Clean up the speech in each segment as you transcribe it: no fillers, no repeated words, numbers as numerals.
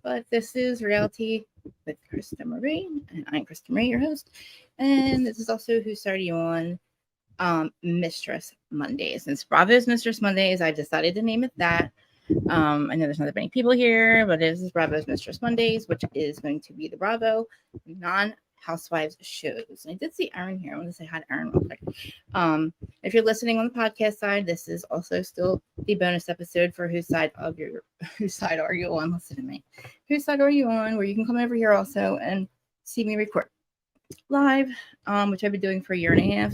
but this is Reality with Krista Marie, and I'm Krista Marie, your host. And this is also Who Started You On Mistress Mondays. Since Bravos Mistress Mondays, I decided to name it that. I know there's not that many people here, but it is Bravos Mistress Mondays, which is going to be the Bravo non-housewives shows. And I did see Aaron here. I want to say hi to Aaron real quick. If you're listening on the podcast side, this is also still the bonus episode for whose side are you on? Listen to me. Whose side are you on? Where you can come over here also and see me record live, which I've been doing for a year and a half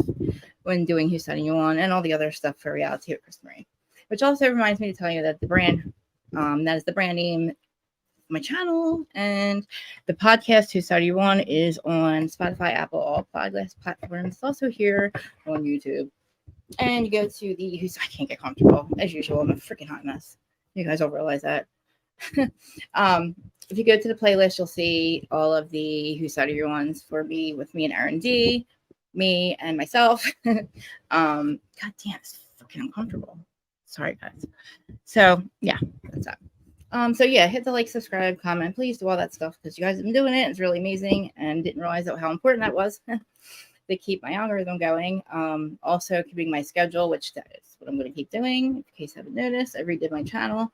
when doing Who's Side Are You On and all the other stuff for Reality with Chris Marie. Which also reminds me to tell you that the brand, that is the brand name my channel, and the podcast Who Started You On is on Spotify, Apple, all podcast platforms. It's also here on YouTube. And you go to the I can't get comfortable as usual. I'm a freaking hot mess. You guys all realize that. If you go to the playlist, you'll see all of the Who Started You Ons for me with me and Aaron D, me and myself. God damn, it's freaking uncomfortable. Sorry guys. So yeah, that's that. So yeah, hit the like, subscribe, comment, please do all that stuff because you guys have been doing it. It's really amazing and didn't realize how important that was to keep my algorithm going. Also keeping my schedule, which that is what I'm going to keep doing. In case you haven't noticed, I redid my channel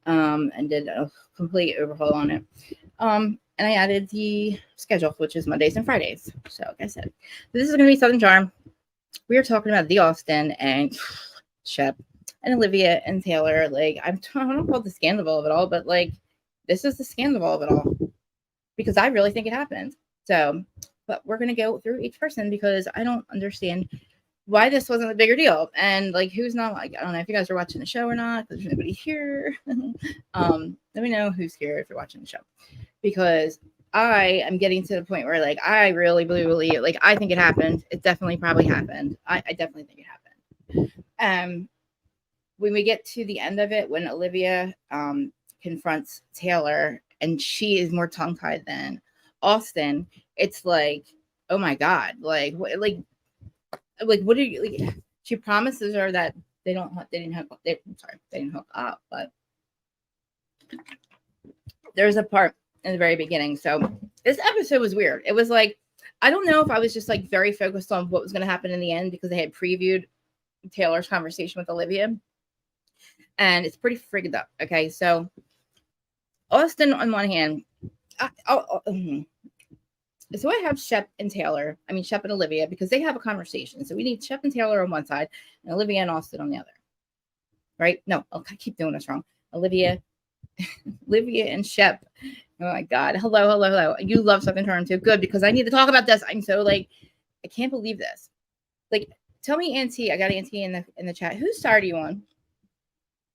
and did a complete overhaul on it. And I added the schedule, which is Mondays and Fridays. So like I said, this is going to be Southern Charm. We are talking about the Austen and Shep and Olivia and Taylor. Like, I don't call it the scandal of it all, but like, this is the scandal of it all because I really think it happened. So, but we're going to go through each person because I don't understand why this wasn't a bigger deal. And like, who's not, like, I don't know if you guys are watching the show or not, because there's nobody here. Let me know who's here if you're watching the show, because I am getting to the point where like, I really believe, like, I think it happened. It definitely probably happened. I definitely think it happened. When we get to the end of it, when Olivia confronts Taylor and she is more tongue tied than Austen, it's like, oh my god, like what are you like? She promises her that they didn't hook up, but there's a part in the very beginning. So this episode was weird. It was like, I don't know if I was just like very focused on what was going to happen in the end because they had previewed Taylor's conversation with Olivia. And it's pretty frigged up. Okay, so Austen on one hand, so I have Shep and Olivia, because they have a conversation. So we need Shep and Taylor on one side and Olivia and Austen on the other. Right? No, I keep doing this wrong. Olivia and Shep. Oh my god. Hello. You love Southern Charm too. Good, because I need to talk about this. I'm so like, I can't believe this. Like, tell me, Auntie. I got Auntie in the chat. Whose side are you on?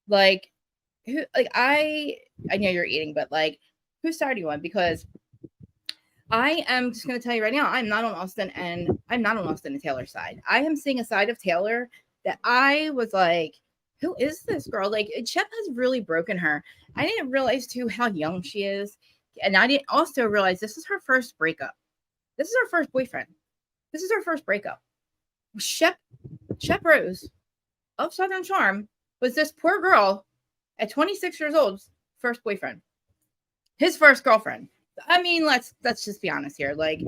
Like, who? Like, I know you're eating, but like, whose side are you on? Because I am just going to tell you right now, I'm not on Austen and Taylor's side. I am seeing a side of Taylor that I was like, who is this girl? Like, Shep has really broken her. I didn't realize too how young she is, and I didn't also realize this is her first breakup. This is her first boyfriend. This is her first breakup. Shep Rose of Southern Charm was this poor girl at 26 years old's first boyfriend, his first girlfriend. I mean, let's just be honest here. Like,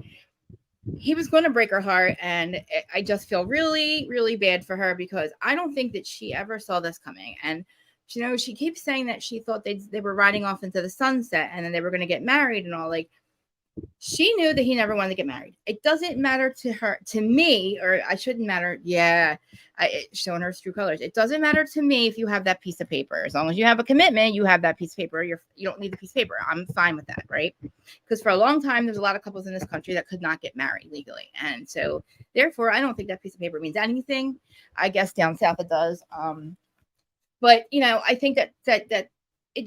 he was going to break her heart, and I just feel really, really bad for her because I don't think that she ever saw this coming. And you know, she keeps saying that she thought they were riding off into the sunset and then they were going to get married and all. Like, she knew that he never wanted to get married. It doesn't matter to her, to me, or I shouldn't matter. Yeah, showing her true colors. It doesn't matter to me if you have that piece of paper. As long as you have a commitment, you have that piece of paper. You don't need the piece of paper. I'm fine with that, right? Because for a long time, there's a lot of couples in this country that could not get married legally, and so therefore, I don't think that piece of paper means anything. I guess down south it does. But you know, I think that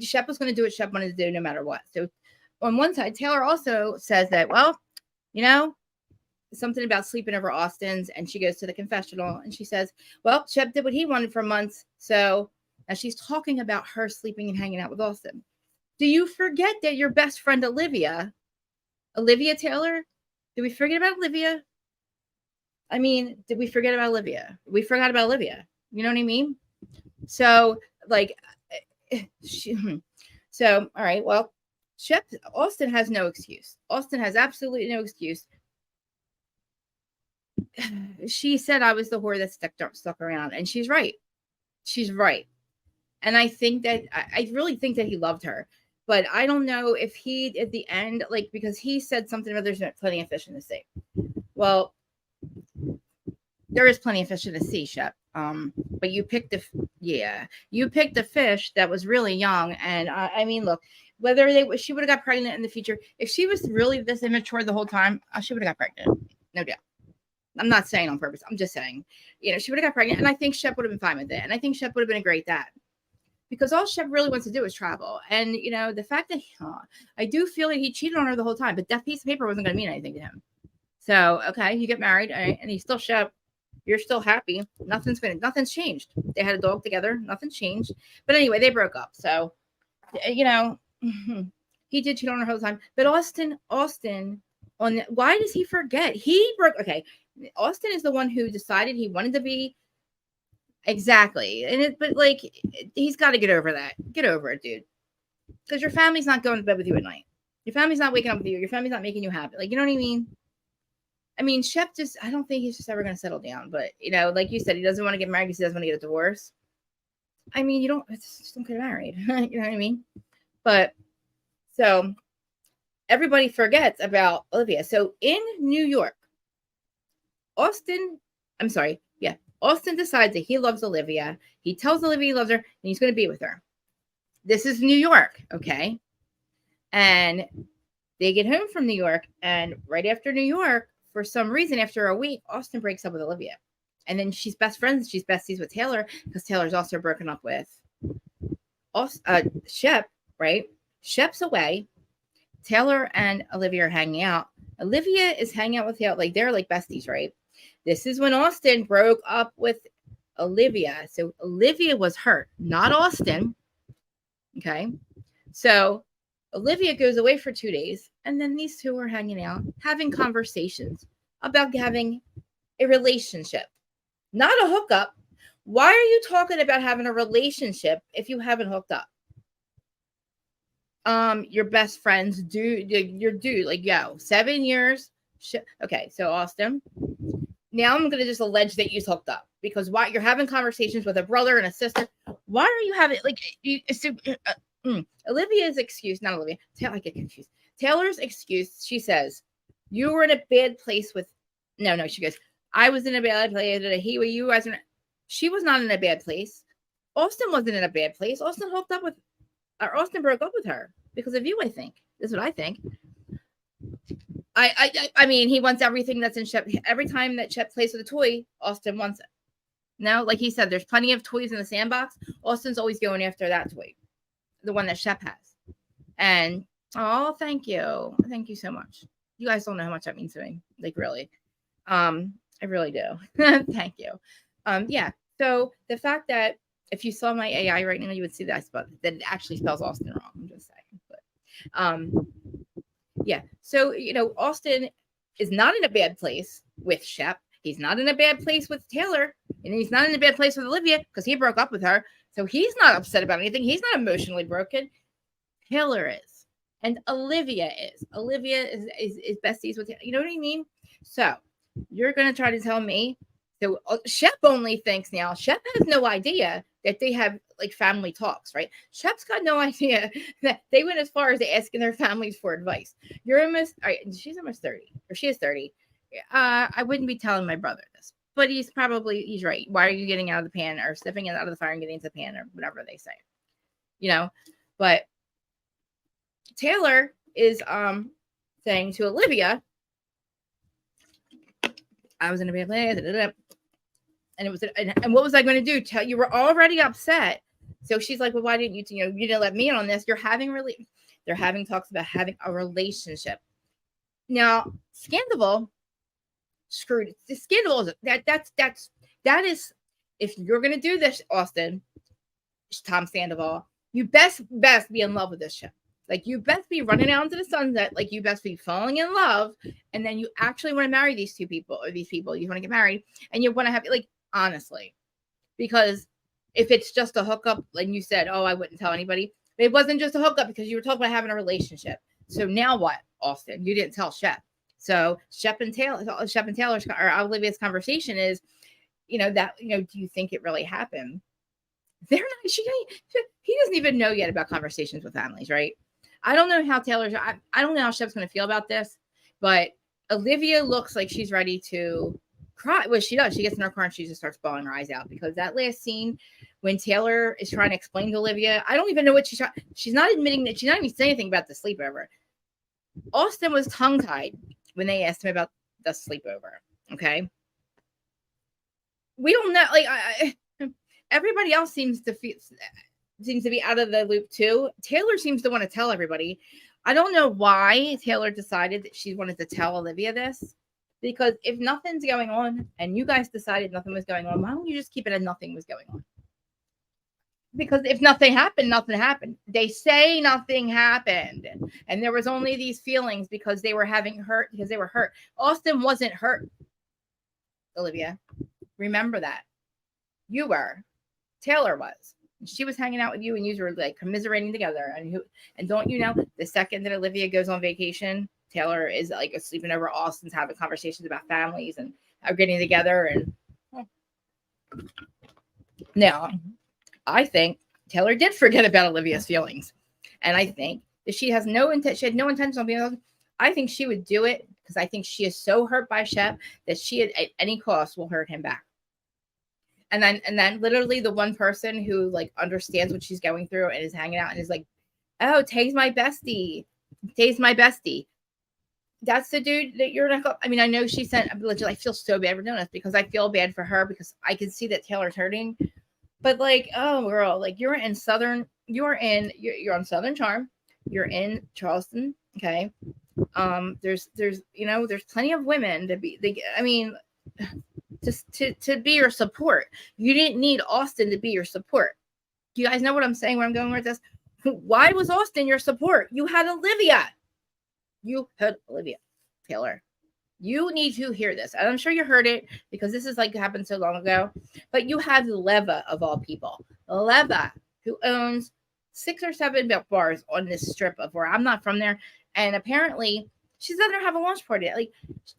Shep was going to do what Shep wanted to do no matter what. So on one side, Taylor also says that, well, you know, something about sleeping over Austen's, and she goes to the confessional and she says, well, Shep did what he wanted for months. So now she's talking about her sleeping and hanging out with Austen. Do you forget that your best friend, Olivia Taylor? Did we forget about Olivia? I mean, did we forget about Olivia? We forgot about Olivia. You know what I mean? So like, So, all right, well, Austen has no excuse. Austen has absolutely no excuse. She said I was the whore that stuck around, and she's right. She's right. And I think that I really think that he loved her. But I don't know if he at the end, like, because he said something about there's plenty of fish in the sea. Well, there is plenty of fish in the sea, Shep. But you picked you picked a fish that was really young. And I mean, look, whether she would have got pregnant in the future, if she was really this immature the whole time, she would have got pregnant, no doubt. I'm not saying on purpose. I'm just saying, she would have got pregnant, and I think Shep would have been fine with it, and I think Shep would have been a great dad. Because all Shep really wants to do is travel. And, the fact that I do feel like he cheated on her the whole time, but that piece of paper wasn't going to mean anything to him. So, okay, you get married, and he's still Shep. You're still happy. Nothing's changed. They had a dog together. Nothing's changed. But anyway, they broke up. So, he did cheat on her the whole time. But Austen, why does he forget? Austen is the one who decided he wanted to be. Exactly. But he's got to get over that. Get over it, dude. Because your family's not going to bed with you at night. Your family's not waking up with you. Your family's not making you happy. You know what I mean? I mean, Shep I don't think he's just ever going to settle down. But, like you said, he doesn't want to get married because he doesn't want to get a divorce. I mean, just don't get married. You know what I mean? But, so, everybody forgets about Olivia. So, in New York, Austen decides that he loves Olivia. He tells Olivia he loves her, and he's going to be with her. This is New York, okay? And they get home from New York, and right after New York, for some reason, after a week, Austen breaks up with Olivia. And then she's best friends. She's besties with Taylor, because Taylor's also broken up with Shep, right? Shep's away. Taylor and Olivia are hanging out. Olivia is hanging out with Taylor. They're like besties, right? This is when Austen broke up with Olivia. So Olivia was hurt, not Austen. Okay. So Olivia goes away for 2 days, and then these two are hanging out, having conversations about having a relationship, not a hookup. Why are you talking about having a relationship if you haven't hooked up? Your best friends do, 7 years. Okay, so Austen, now I'm going to just allege that you hooked up, because why you're having conversations with a brother and a sister. Why are you having Olivia's excuse, not Olivia. I get confused. Taylor's excuse. She says, you were in a bad place with, no, she goes, I was in a bad place. She was not in a bad place. Austen wasn't in a bad place. Austen Austen broke up with her because of you, I think. That's what I think. I mean, he wants everything that's in Shep. Every time that Shep plays with a toy, Austen wants it. No, like he said, there's plenty of toys in the sandbox. Austen's always going after that toy, the one that Shep has. And thank you so much. You guys don't know how much that means to me, really. I really do. Thank you. Yeah. So the fact that if you saw my AI right now, you would see that that it actually spells Austen wrong. I'm just saying. But yeah. So Austen is not in a bad place with Shep. He's not in a bad place with Taylor, and he's not in a bad place with Olivia because he broke up with her. So he's not upset about anything. He's not emotionally broken. Taylor is, and Olivia is. Olivia is besties with him. You know what I mean? So you're gonna try to tell me. So Shep only thinks now. Shep has no idea that they have family talks, right? Shep's got no idea that they went as far as asking their families for advice. You're almost, all right, she's almost 30, or she is 30. I wouldn't be telling my brother this, but he's right. Why are you getting out of the pan, or stepping out of the fire and getting into the pan, or whatever they say, but Taylor is saying to Olivia, I was in a bad place, and it was, and what was I going to do? You were already upset. So she's like, well, why didn't you didn't let me in on this? They're having talks about having a relationship. Now, SCANDOVAL screwed it. The SCANDOVAL that is, if you're going to do this, Austen, Tom SCANDOVAL, you best be in love with this ship. You best be running out into the sunset. You best be falling in love. And then you actually want to marry these people. You want to get married. And you want to have, honestly. Because if it's just a hookup, like you said, I wouldn't tell anybody. It wasn't just a hookup because you were talking about having a relationship. So now what, Austen? You didn't tell Shep. So Shep and Taylor's or Olivia's conversation is, do you think it really happened? They're not. He doesn't even know yet about conversations with families, right? I don't know how I don't know how Shep's going to feel about this, but Olivia looks like she's ready to cry. Well, she does. She gets in her car and she just starts bawling her eyes out because that last scene when Taylor is trying to explain to Olivia, I don't even know what she's trying. She's not admitting that she's not even saying anything about the sleepover. Austen was tongue-tied when they asked him about the sleepover. Okay. We don't know. Like, everybody else seems to be out of the loop too. Taylor seems to want to tell everybody. I don't know why Taylor decided that she wanted to tell Olivia this, because if nothing's going on and you guys decided nothing was going on, why don't you just keep it as nothing was going on? Because if nothing happened, nothing happened. They say nothing happened. And there was only these feelings because they were hurt. Austen wasn't hurt, Olivia. Remember that. You were. Taylor was. She was hanging out with you and you were like commiserating together. And don't you know, the second that Olivia goes on vacation, Taylor is like sleeping over. Austen's having conversations about families and are getting together. And now, I think Taylor did forget about Olivia's feelings. And I think that she had no intention on being. I think she would do it because I think she is so hurt by Shep that she at any cost will hurt him back. And then literally the one person who like understands what she's going through and is hanging out and is like, oh, Tay's my bestie. That's the dude that you're not. I mean, I know she sent. I feel so bad for doing this because I feel bad for her because I can see that Taylor's hurting. But like, oh girl, like you're on Southern Charm. You're in Charleston. Okay. There's plenty of women to be. To be your support. You didn't need Austen to be your support. Do you guys know what I'm saying? Where I'm going with this? Why was Austen your support? You had Olivia. Taylor. You need to hear this. And I'm sure you heard it because this is like happened so long ago. But you have Leva of all people. Leva, who owns 6 or 7 bars on this strip of where I'm not from there. And apparently she's letting her have a launch party. Like,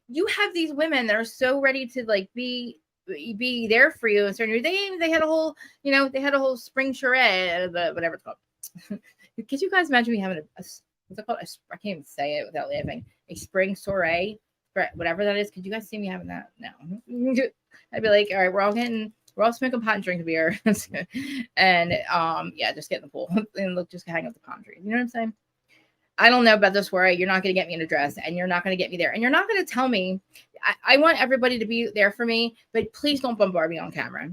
you have these women that are so ready to like be there for you. And certain they had a whole spring charade, whatever it's called. Could you guys imagine me having what's it called? I can't even say it without laughing. A spring soiree, whatever that is. Could you guys see me having that? No. I'd be like, all right, we're all smoking pot and drinking beer, and just get in the pool and look, just hang out the palm trees. You know what I'm saying? I don't know about this soiree. You're not going to get me in a dress, and you're not going to get me there, and you're not going to tell me. I want everybody to be there for me, but please don't bombard me on camera.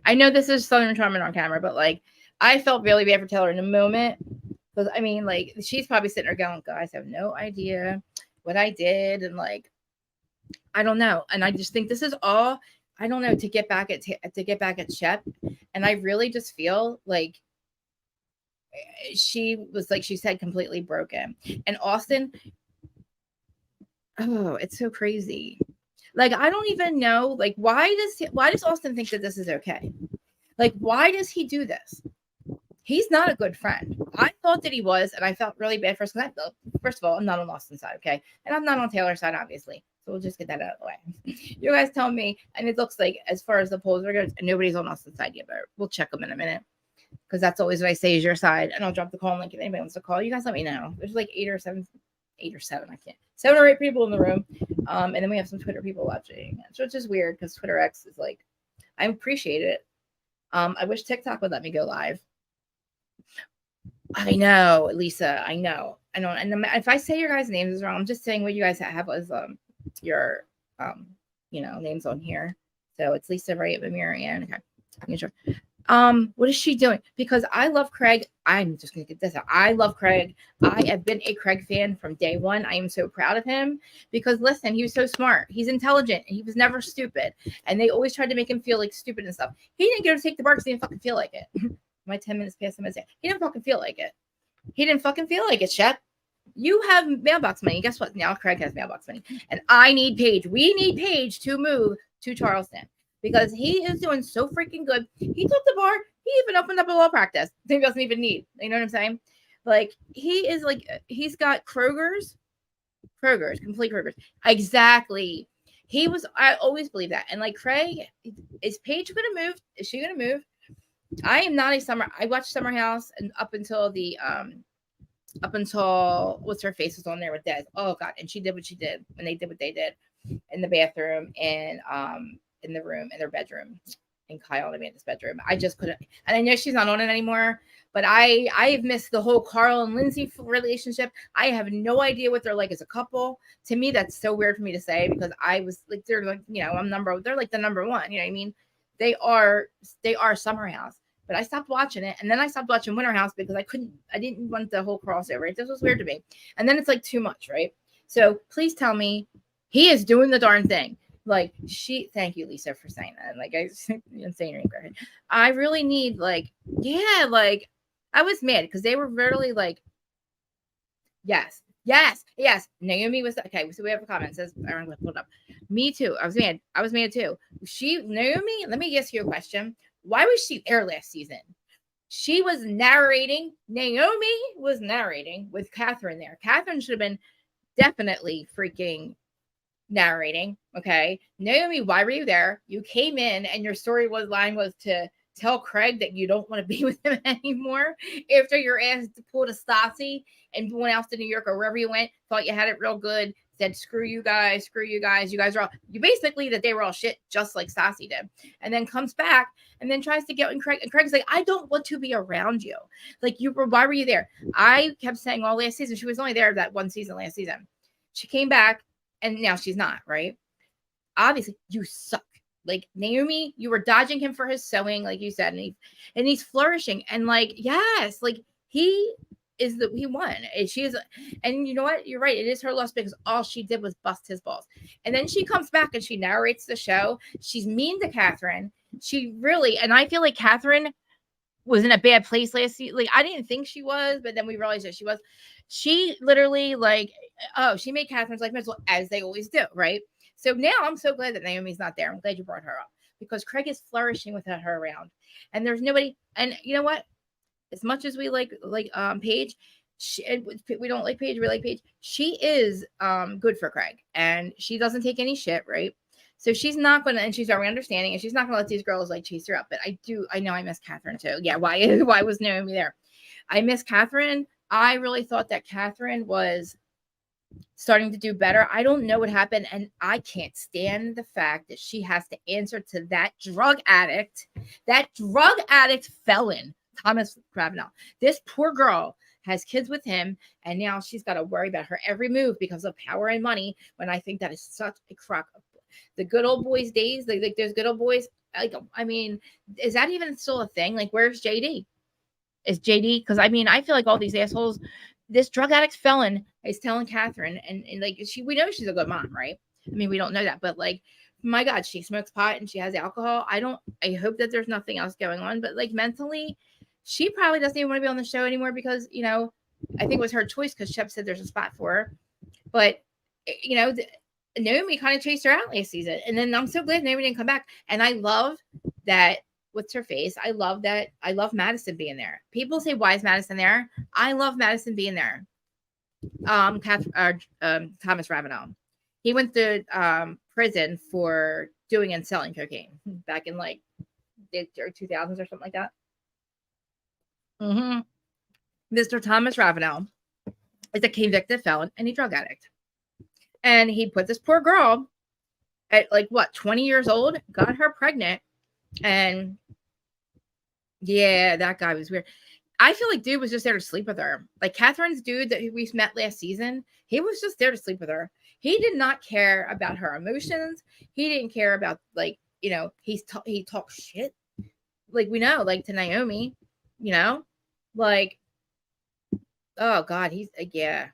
I know this is Southern Charming on camera, but like, I felt really bad for Taylor in the moment. Because I mean, like, she's probably sitting there going, guys have no idea what I did. And like, I don't know. And I just think this is all, I don't know, to get back at Shep. And I really just feel like she was, like she said, completely broken. And Austen, oh, it's so crazy. Like, I don't even know, like, why does Austen think that this is okay? Like, why does he do this? He's not a good friend. I thought that he was, and I felt really bad for us. First of all, I'm not on Austen's side, okay? And I'm not on Taylor's side, obviously. So we'll just get that out of the way. You guys tell me, and it looks like, as far as the polls are good, nobody's on Austen's side yet, but we'll check them in a minute. Because that's always what I say is your side. And I'll drop the call link if anybody wants to call. You guys let me know. There's like 8 or 7, I can't. 7 or 8 people in the room. And then we have some Twitter people watching. So it's just weird because Twitter X is like, I appreciate it. I wish TikTok would let me go live. I know, Lisa. I know. And if I say your guys' names is wrong, I'm just saying what you guys have as your names on here. So it's Lisa, right? Marianne. Okay. I'm sure. What is she doing? Because I love Craig. I'm just gonna get this out. I love Craig. I have been a Craig fan from day one. I am so proud of him because listen, he was so smart. He's intelligent and he was never stupid. And they always tried to make him feel like stupid and stuff. He didn't go to take the bar because he didn't fucking feel like it. My 10 minutes past the minute. He didn't fucking feel like it. He didn't fucking feel like it, Shep. You have mailbox money. Guess what? Now Craig has mailbox money. And I need Paige. We need Paige to move to Charleston because he is doing so freaking good. He took the bar. He even opened up a law practice. He doesn't even need. You know what I'm saying? Like he is like he's got Kroger's, complete Kroger's. Exactly. He was. I always believe that. And like Craig, is Paige gonna move? Is she gonna move? I am not a summer. I watched Summer House and up until what's her face was on there with Des. Oh God! And she did what she did when they did what they did in the bathroom and in the room in their bedroom in Kyle and Amanda's bedroom. I just couldn't. And I know she's not on it anymore. But I've missed the whole Carl and Lindsay relationship. I have no idea what they're like as a couple. To me, that's so weird for me to say because I was like, they're like, they're like the number one. You know what I mean? They are Summer House. But I stopped watching it. And then I stopped watching Winter House because I didn't want the whole crossover. This was weird to me. And then it's like too much, right? So please tell me he is doing the darn thing. Like thank you, Lisa, for saying that. Like I didn't say your name. I really need I was mad because they were really like, yes. Naomi was okay. So we have a comment. It says, I'm going to pull it up. Me too. I was mad too. Naomi, let me ask you a question. Why was she there last season? She was narrating. Naomi was narrating with Catherine there. Catherine should have been definitely freaking narrating. Okay. Naomi, why were you there? You came in and your line was to tell Craig that you don't want to be with him anymore after your ass pulled a Stassi and went out to New York or wherever you went, thought you had it real good, said, screw you guys, you guys are all, you basically that they were all shit, just like Stassi did. And then comes back and then tries to get in Craig. And Craig's like, I don't want to be around you. Like why were you there? I kept saying all last season, she was only there that one season last season. She came back and now she's not, right? Obviously, you suck. Like Naomi, you were dodging him for his sewing, like you said, and he's flourishing. And like, yes, like he won. And she is, and you know what? You're right. It is her loss because all she did was bust his balls. And then she comes back and she narrates the show. She's mean to Catherine. She really, and I feel like Catherine was in a bad place last season. Like I didn't think she was, but then we realized that she was. She literally she made Catherine's life miserable as they always do, right? So now I'm so glad that Naomi's not there. I'm glad you brought her up because Craig is flourishing without her around, and there's nobody. And you know what? As much as we like Paige, we don't like Paige. We like Paige. She is good for Craig, and she doesn't take any shit, right? So she's not gonna, and she's very understanding, and she's not gonna let these girls like chase her up. But I know I miss Catherine too. Yeah, why was Naomi there? I miss Catherine. I really thought that Catherine was starting to do better. I don't know what happened, and I can't stand the fact that she has to answer to that drug addict felon, Thomas Ravenel. This poor girl has kids with him, and now she's got to worry about her every move because of power and money. When I think that is such a crock of the good old boys days, like there's good old boys. Like, I mean, is that even still a thing? Like, where's JD? Is JD? Because I mean, I feel like all these assholes. This drug addict felon is telling Catherine, and like we know she's a good mom, right? I mean, we don't know that, but like, my God, she smokes pot and she has alcohol. I hope that there's nothing else going on, but like mentally, she probably doesn't even want to be on the show anymore because I think it was her choice because Shep said there's a spot for her, but Naomi kind of chased her out last season, and then I'm so glad Naomi didn't come back, and I love that. What's her face? I love that. I love Madison being there. People say, why is Madison there? I love Madison being there. Thomas Ravenel. He went to prison for doing and selling cocaine back in like the 2000s or something like that. Mr. Thomas Ravenel is a convicted felon and a drug addict. And he put this poor girl at 20 years old, got her pregnant. And yeah, that guy was weird. I feel like dude was just there to sleep with her. Like Catherine's dude that we met last season, he was just there to sleep with her. He did not care about her emotions. He didn't care about he talks shit. Like we know, like to Naomi, like, oh God, he's yeah.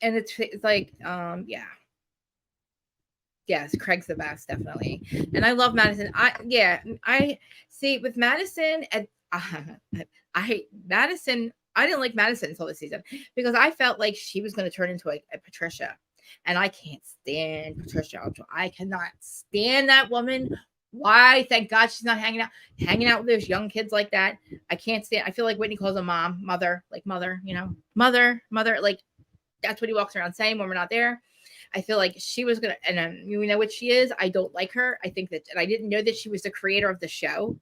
And it's like, yeah. Yes, Craig's the best, definitely. And I love Madison. I see with Madison, and I hate Madison. I didn't like Madison until this season because I felt like she was going to turn into a Patricia. And I can't stand Patricia. I cannot stand that woman Why? Thank God she's not hanging out with those young kids like that. I can't stand. I feel like Whitney calls them mother, like mother, mother, like that's what he walks around saying when we're not there. I feel like she was gonna, and you know what she is. I don't like her. I think that, and I didn't know that she was the creator of the show.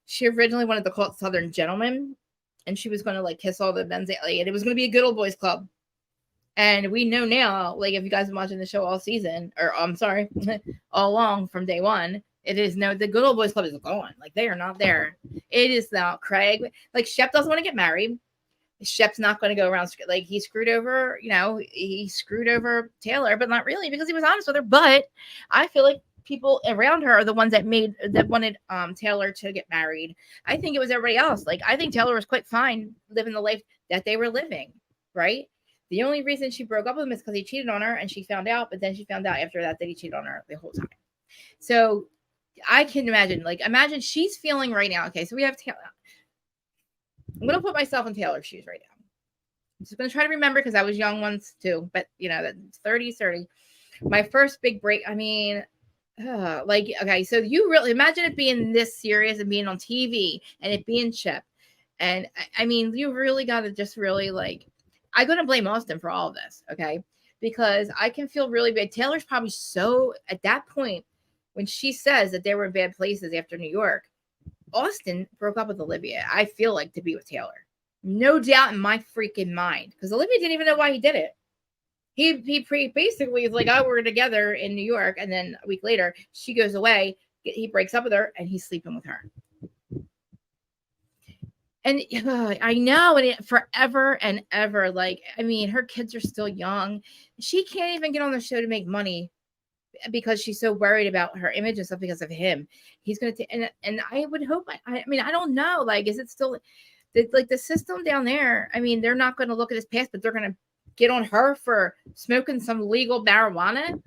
She originally wanted to call it Southern Gentlemen, and she was going to like kiss all the men's, and it was going to be a good old boys club. And we know now, like if you guys have been watching the show all season, or I'm sorry, all along from day one, it is no, the good old boys club is gone. Like they are not there. It is now Craig. Like Shep doesn't want to get married. Shep's not going to go around like he screwed over, he screwed over Taylor, but not really because he was honest with her. But I feel like people around her are the ones that wanted Taylor to get married. I think it was everybody else. Like I think Taylor was quite fine living the life that they were living, right? The only reason she broke up with him is because he cheated on her and she found out, but then she found out after that he cheated on her the whole time. So I can imagine she's feeling right now. Okay, so we have Taylor. I'm going to put myself in Taylor's shoes right now. I'm just going to try to remember because I was young once too, but that 30. My first big break. I mean, okay, so you really imagine it being this serious and being on TV and it being Shep. And I mean, you really got to just really I'm going to blame Austen for all of this, okay? Because I can feel really bad. Taylor's probably so, at that point, when she says that they were in bad places after New York, Austen broke up with Olivia, I feel like, to be with Taylor. No doubt in my freaking mind. Because Olivia didn't even know why he did it. He basically is like, oh, we're together in New York. And then a week later, she goes away. He breaks up with her and he's sleeping with her. And I know, and forever and ever, her kids are still young. She can't even get on the show to make money because she's so worried about her image and stuff because of him. He's going to, and I would hope, I mean, I don't know, is it still, the system down there, I mean, they're not going to look at his past, but they're going to get on her for smoking some legal marijuana.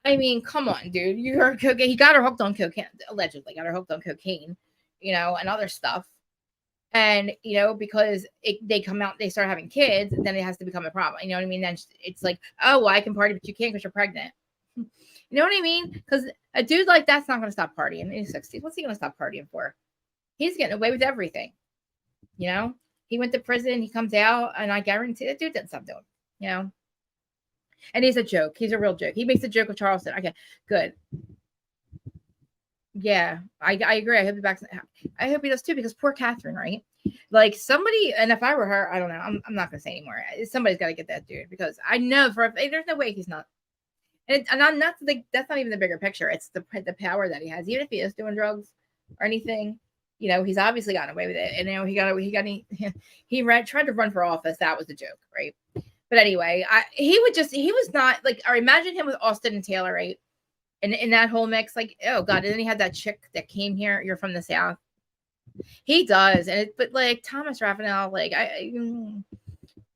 I mean, come on, dude. You heard cocaine. He got her hooked on cocaine, allegedly got her hooked on cocaine, and other stuff. And, because they come out, they start having kids, and then it has to become a problem. You know what I mean? Then it's like, oh, well, I can party, but you can't because you're pregnant. You know what I mean? Because a dude like that's not going to stop partying in his 60s. What's he going to stop partying for? He's getting away with everything. He went to prison. He comes out, and I guarantee that dude didn't stop doing. And he's a joke. He's a real joke. He makes a joke of Charleston. Okay, good. Yeah, I agree. I hope he backs. I hope he does too, because poor Catherine, right? Like somebody, and if I were her, I don't know. I'm not gonna say anymore. Somebody's got to get that dude, because I know there's no way he's not. And I'm not that's not even the bigger picture. It's the power that he has. Even if he is doing drugs or anything, he's obviously gotten away with it. And he tried to run for office. That was a joke, right? But anyway, he was not or imagine him with Austen and Taylor, right? And in that whole mix, oh God, and then he had that chick that came here. You're from the South. He does, but Thomas Raphael,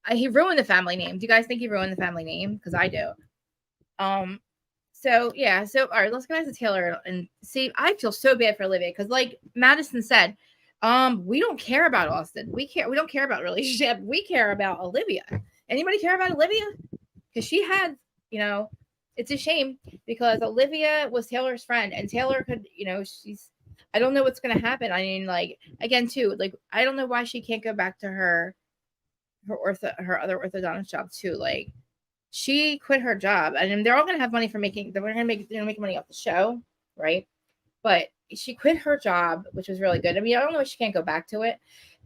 he ruined the family name. Do you guys think he ruined the family name? Because I do. So yeah. So all right, let's go back to Taylor and see. I feel so bad for Olivia because, like Madison said, we don't care about Austen. We don't care about relationship. We care about Olivia. Anybody care about Olivia? Because she had, it's a shame because Olivia was Taylor's friend, and Taylor could, I don't know what's going to happen. I mean, again, too, I don't know why she can't go back to her other orthodontist job too. She quit her job, and they're all going to have money for making money off the show. Right. But she quit her job, which was really good. I mean, I don't know if she can't go back to it.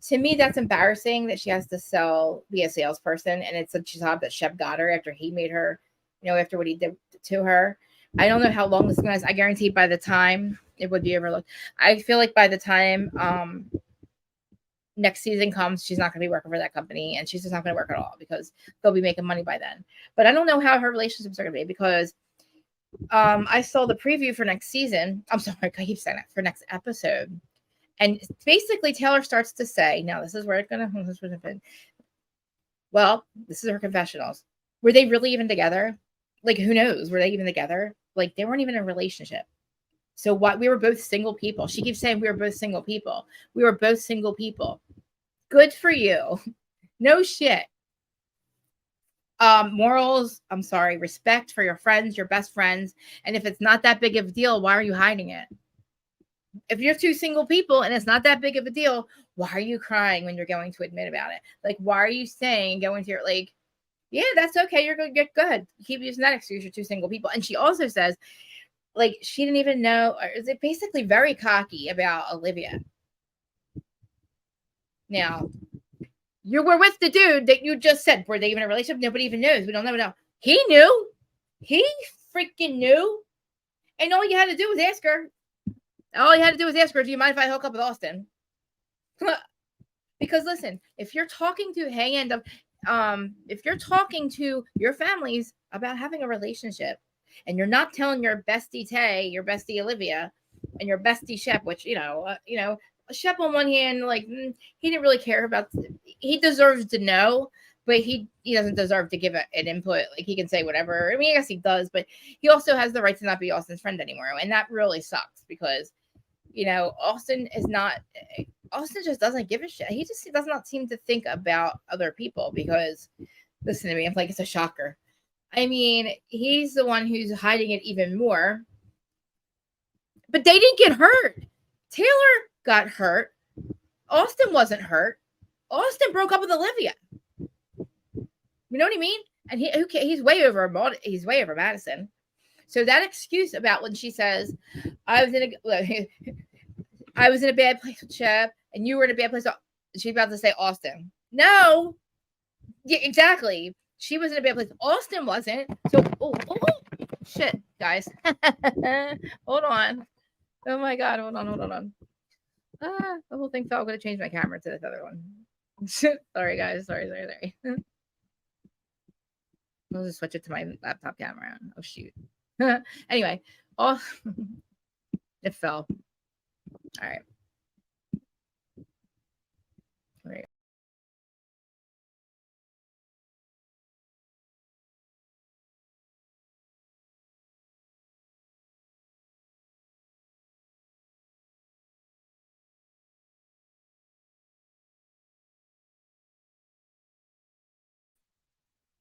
To me, that's embarrassing that she has to be a salesperson, and it's a job that Shep got her after he made her, after what he did to her. I don't know how long this is going to last. I guarantee by the time it would be overlooked. I feel like by the time next season comes, she's not going to be working for that company, and she's just not going to work at all because they'll be making money by then. But I don't know how her relationships are going to be because I saw the preview for next season. I'm sorry, I keep saying it, for next episode. And basically, Taylor starts to say, now this is where it's going to, well, this is her confessionals. Were they really even together? Who knows? Were they even together? They weren't even in a relationship. So what? We were both single people. She keeps saying we were both single people. We were both single people. Good for you. No shit. Morals, I'm sorry, respect for your friends, your best friends. And if it's not that big of a deal, why are you hiding it? If you're two single people and it's not that big of a deal, why are you crying when you're going to admit about it? Like, why are you saying going to your, like, yeah, that's okay. You're going to get good. Keep using that excuse. You're two single people. And she also says, like, she didn't even know, or is it basically very cocky about Olivia? Now, you were with the dude that you just said. Were they even in a relationship? Nobody even knows. We don't know. He knew. He freaking knew. And all you had to do was ask her. All you had to do was ask her, do you mind if I hook up with Austen? Because listen, if you're talking to if you're talking to your families about having a relationship and you're not telling your bestie Tay, your bestie Olivia, and your bestie Shep, which, Shep on one hand, like, he didn't really care about, he deserves to know, but he doesn't deserve to give an input. Like, he can say whatever. I mean, I guess he does, but he also has the right to not be Austen's friend anymore. And that really sucks because, Austen just doesn't give a shit. He does not seem to think about other people because, listen to me, I'm like, it's a shocker. I mean, he's the one who's hiding it even more. But they didn't get hurt. Taylor got hurt. Austen wasn't hurt. Austen broke up with Olivia. You know what I mean? And he's way over Madison. So that excuse about when she says, I was in a bad place with Shep, and you were in a bad place. She's about to say Austen. No. Yeah, exactly. She was in a bad place. Austen wasn't. So, shit, guys. Hold on. Oh my God. Hold on. The whole thing fell. I'm going to change my camera to this other one. Sorry, guys. Sorry. I'll just switch it to my laptop camera. Oh, shoot. Anyway. It fell. All right.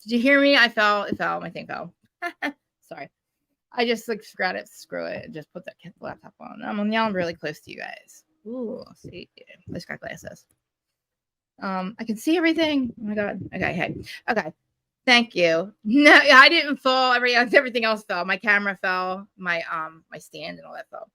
Did you hear me? I fell. It fell. My thing fell. Sorry. I just forgot it. Screw it. Just put that laptop on. I'm really close to you guys. Ooh, see. Let's got glasses. I can see everything. Oh my God. Okay. Hey. Okay. Thank you. No, I didn't fall. Everything else fell. My camera fell. My stand and all that fell.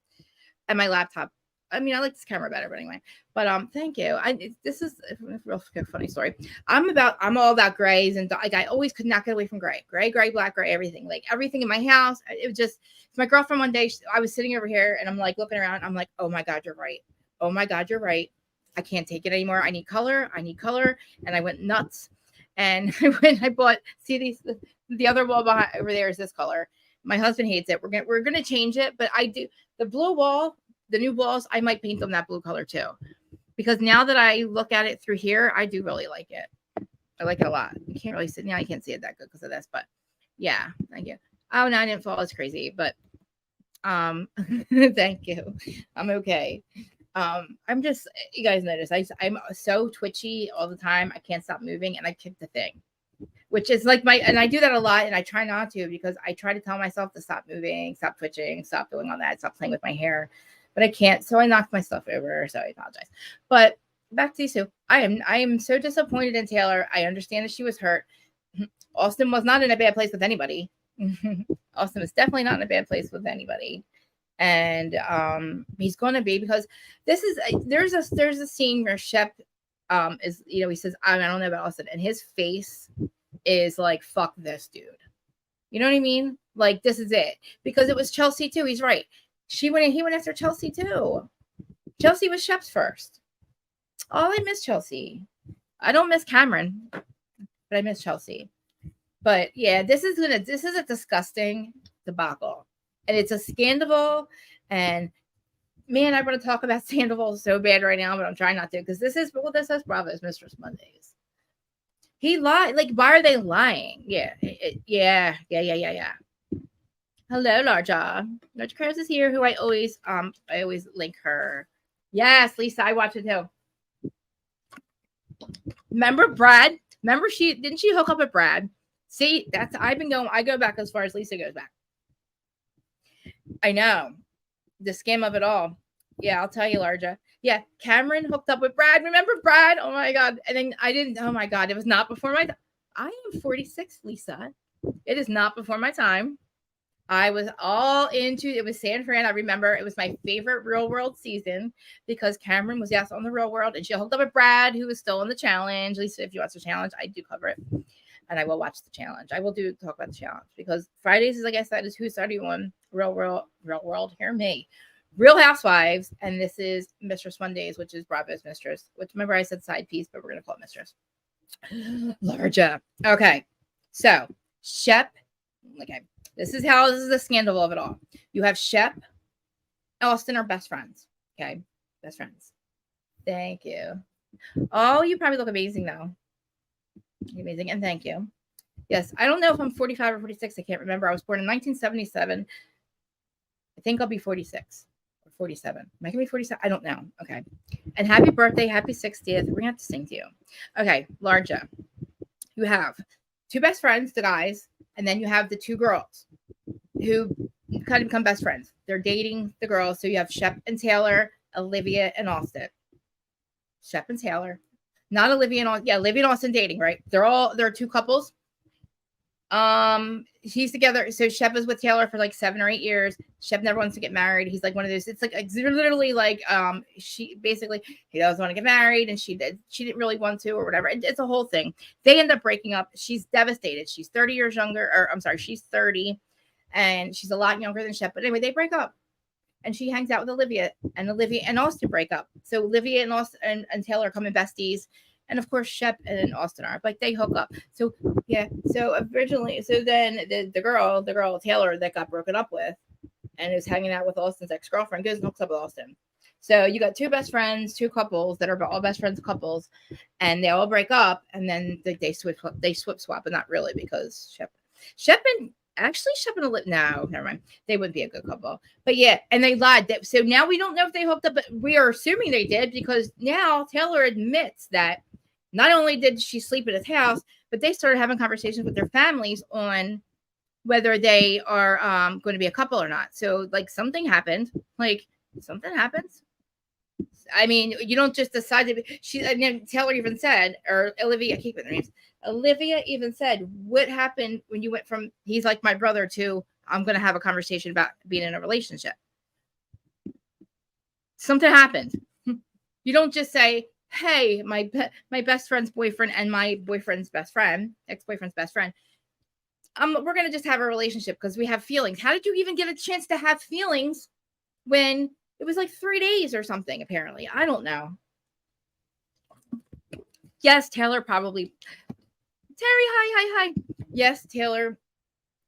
And my laptop. I mean, I like this camera better, but anyway. But thank you. This is a real funny story. I'm all about grays, and like, I always could not get away from gray, black, gray, everything. Like, everything in my house. It was just, my girlfriend one day, I was sitting over here and I'm like looking around. I'm like, oh my God, you're right. Oh my God, you're right. I can't take it anymore. I need color. And I went nuts. And I bought, the other wall behind over there is this color. My husband hates it. We're gonna change it, but I do the blue wall. The new walls, I might paint them that blue color too. Because now that I look at it through here, I do really like it. I like it a lot. You can't really see, now you can't see it that good because of this, but yeah, thank you. Oh, no, I didn't fall as crazy, but thank you. I'm okay. I'm just, you guys notice, I'm so twitchy all the time. I can't stop moving, and I kick the thing, which is like and I do that a lot, and I try not to because I try to tell myself to stop moving, stop twitching, stop doing all that, stop playing with my hair. But I can't, so I knocked my stuff over, so I apologize. But back to you, Sue. I am so disappointed in Taylor. I understand that she was hurt. Austen was not in a bad place with anybody. Austen was definitely not in a bad place with anybody. And he's going to be, because there's a scene where Shep is, he says, I don't know about Austen, and his face is like, fuck this dude. You know what I mean? Like, this is it. Because it was Chelsea too. He's right. He went after Chelsea too. Chelsea was Shep's first. Oh, I miss Chelsea. I don't miss Cameron, but I miss Chelsea. But yeah, this is a disgusting debacle. And it's a SCANDOVAL. And man, I want to talk about SCANDOVAL so bad right now, but I'm trying not to, because this is Bravos Mistress Mondays. He lied. Like, why are they lying? Yeah. Hello, Larja. Larja Krause is here, who I always link her. Yes, Lisa, I watch it too. Remember Brad? Didn't she hook up with Brad? See, I go back as far as Lisa goes back. I know. The scam of it all. Yeah, I'll tell you, Larja. Yeah, Cameron hooked up with Brad. Remember Brad? Oh my God. And then I didn't, oh my God, it was not before my time. I am 46, Lisa. It is not before my time. I was all into it. Was San Fran. I remember it was my favorite Real World season because Cameron was, yes, on the Real World, and she hooked up with Brad, who was still on the challenge. At least if you watch the challenge, I do cover it, and I will watch the challenge. I will talk about the challenge because Fridays is, like I said, is Who's 31 Real World. Hear me, Real Housewives, and this is Mistress Mondays, which is Bravos Mistress. Which, remember I said side piece, but we're gonna call it Mistress. Larja. Okay, so Shep. Okay. This is the scandal of it all. You have Shep, Austen are best friends. Okay. Best friends. Thank you. Oh, you probably look amazing though. You're amazing. And thank you. Yes. I don't know if I'm 45 or 46. I can't remember. I was born in 1977. I think I'll be 46 or 47. Am I going to be 47? I don't know. Okay. And happy birthday. Happy 60th. We're going to have to sing to you. Okay. Larja. You have two best friends, the guys, and then you have the two girls who kind of become best friends. They're dating the girls. So you have Shep and Taylor, Olivia and Austen. Shep and Taylor. Not Olivia and Austen. Yeah, Olivia and Austen dating, right? They're two couples. He's together. So Shep is with Taylor for like 7 or 8 years. Shep never wants to get married. He's like one of those. It's like literally like he doesn't want to get married, and she didn't really want to or whatever. It's a whole thing. They end up breaking up. She's devastated. She's 30 years younger, or I'm sorry, she's 30, and she's a lot younger than Shep. But anyway, they break up, and she hangs out with Olivia and Austen break up. So Olivia and Austen and Taylor are coming besties. And of course, Shep and Austen are, like, they hook up. So yeah. So originally, so then the girl Taylor that got broken up with, and is hanging out with Austen's ex-girlfriend, goes and hooks up with Austen. So you got two best friends, two couples that are all best friends couples, and they all break up, and then they swap, but not really because Shep and Olivia. No, never mind. They wouldn't be a good couple. But yeah, and they lied. So now we don't know if they hooked up, but we are assuming they did because now Taylor admits that not only did she sleep at his house, but they started having conversations with their families on whether they are going to be a couple or not. So like something happened. Like something happens. I mean, you don't just decide to be. And Taylor even said, or Olivia, I keep it their names. Olivia even said, what happened when you went from he's like my brother to I'm going to have a conversation about being in a relationship? Something happened. You don't just say, hey, my best friend's boyfriend and my boyfriend's best friend, ex-boyfriend's best friend, we're going to just have a relationship because we have feelings. How did you even get a chance to have feelings when it was like 3 days or something, apparently? I don't know. Yes, Taylor probably. Terry, hi. Yes, Taylor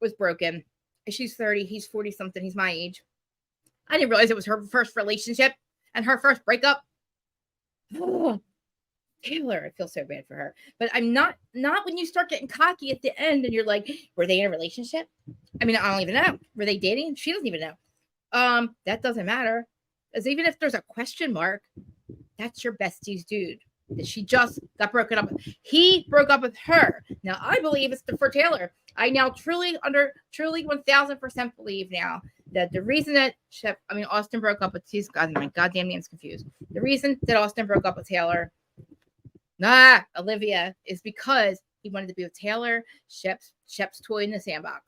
was broken. She's 30. He's 40-something. He's my age. I didn't realize it was her first relationship and her first breakup. Oh, Taylor, I feel so bad for her. But I'm not when you start getting cocky at the end and you're like, were they in a relationship? I mean, I don't even know. Were they dating? She doesn't even know. That doesn't matter. Because even if there's a question mark, that's your bestie's dude that she just got broken up with. He broke up with her. Now, I believe it's for Taylor. I now truly 1000% believe now that the reason that Austen broke up with my goddamn name's confused. The reason that Austen broke up with Taylor, Olivia, is because he wanted to be with Taylor, Shep's toy in the sandbox.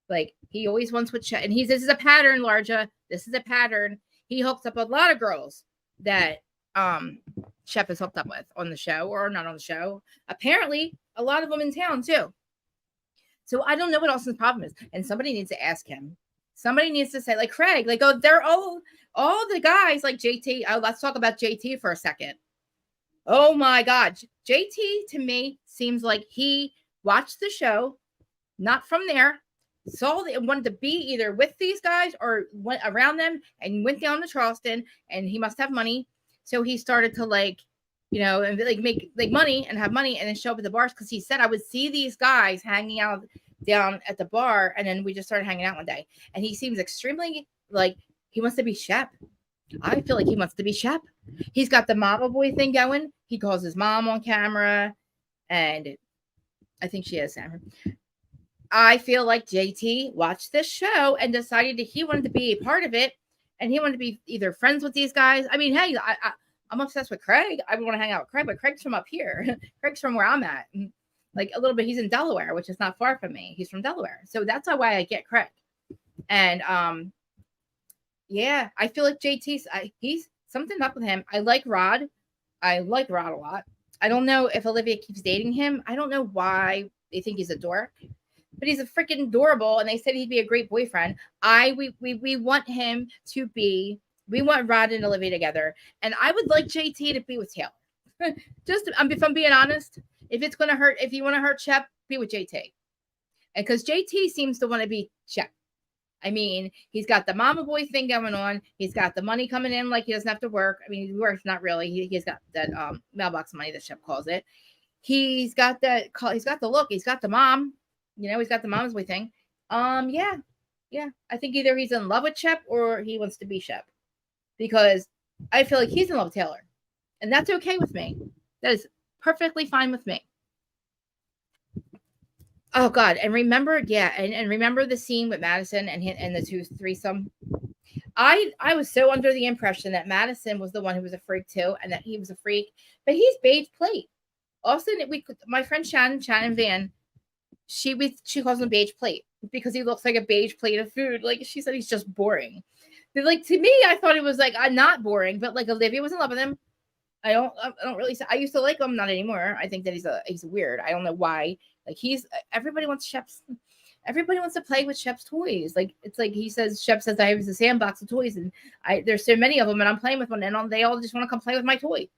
Like he always wants with Shep, and this is a pattern, Larja. This is a pattern. He hooks up a lot of girls that Shep is hooked up with on the show or not on the show. Apparently, a lot of them in town too. So I don't know what Austin's problem is, and somebody needs to ask him. Somebody needs to say, like Craig, like, oh, they're all the guys like JT. Oh, let's talk about JT for a second. Oh my God, JT to me seems like he watched the show, not from there. Wanted to be either with these guys or went around them and went down to Charleston, and he must have money. So he started to and make money and have money and then show up at the bars because he said I would see these guys hanging out down at the bar, and then we just started hanging out one day. And he seems extremely like he wants to be Shep. I feel like he wants to be Shep. He's got the mama boy thing going. He calls his mom on camera, and I think she has Sam. I feel like JT watched this show and decided that he wanted to be a part of it and he wanted to be either friends with these guys. I mean, hey, I'm obsessed with Craig. I want to hang out with Craig, but Craig's from up here. Craig's from where I'm at. Like a little bit, he's in Delaware, which is not far from me. He's from Delaware. So that's why I get Craig. And yeah, I feel like he's something up with him. I like Rod. I like Rod a lot. I don't know if Olivia keeps dating him. I don't know why they think he's a dork, but he's a freaking adorable, and they said he'd be a great boyfriend. We want him to be. We want Rod and Olivia together, and I would like JT to be with Taylor. Just if I'm being honest, if it's gonna hurt, if you want to hurt Shep, be with JT, and because JT seems to want to be Shep. I mean, he's got the mama boy thing going on. He's got the money coming in like he doesn't have to work. I mean, he works not really. He's got that mailbox money that Shep calls it. He's got that. He's got the look. He's got the mom. You know, he's got the mama's boy thing. Yeah. I think either he's in love with Shep or he wants to be Shep, because I feel like he's in love with Taylor, and that's okay with me. That is perfectly fine with me. Oh God. And remember, and remember the scene with Madison and the two threesome. I was so under the impression that Madison was the one who was a freak too, and that he was a freak, but he's beige plate. Austin, my friend Shannon Van, she calls him beige plate because he looks like a beige plate of food. Like she said, he's just boring. But like to me, I thought it was like not boring, but like Olivia was in love with him. I don't really. I used to like him, not anymore. I think that he's weird. I don't know why. Like everybody wants to play with Shep's toys. Like it's like Shep says I was a sandbox of toys, and there's so many of them, and I'm playing with one, and they all just want to come play with my toy.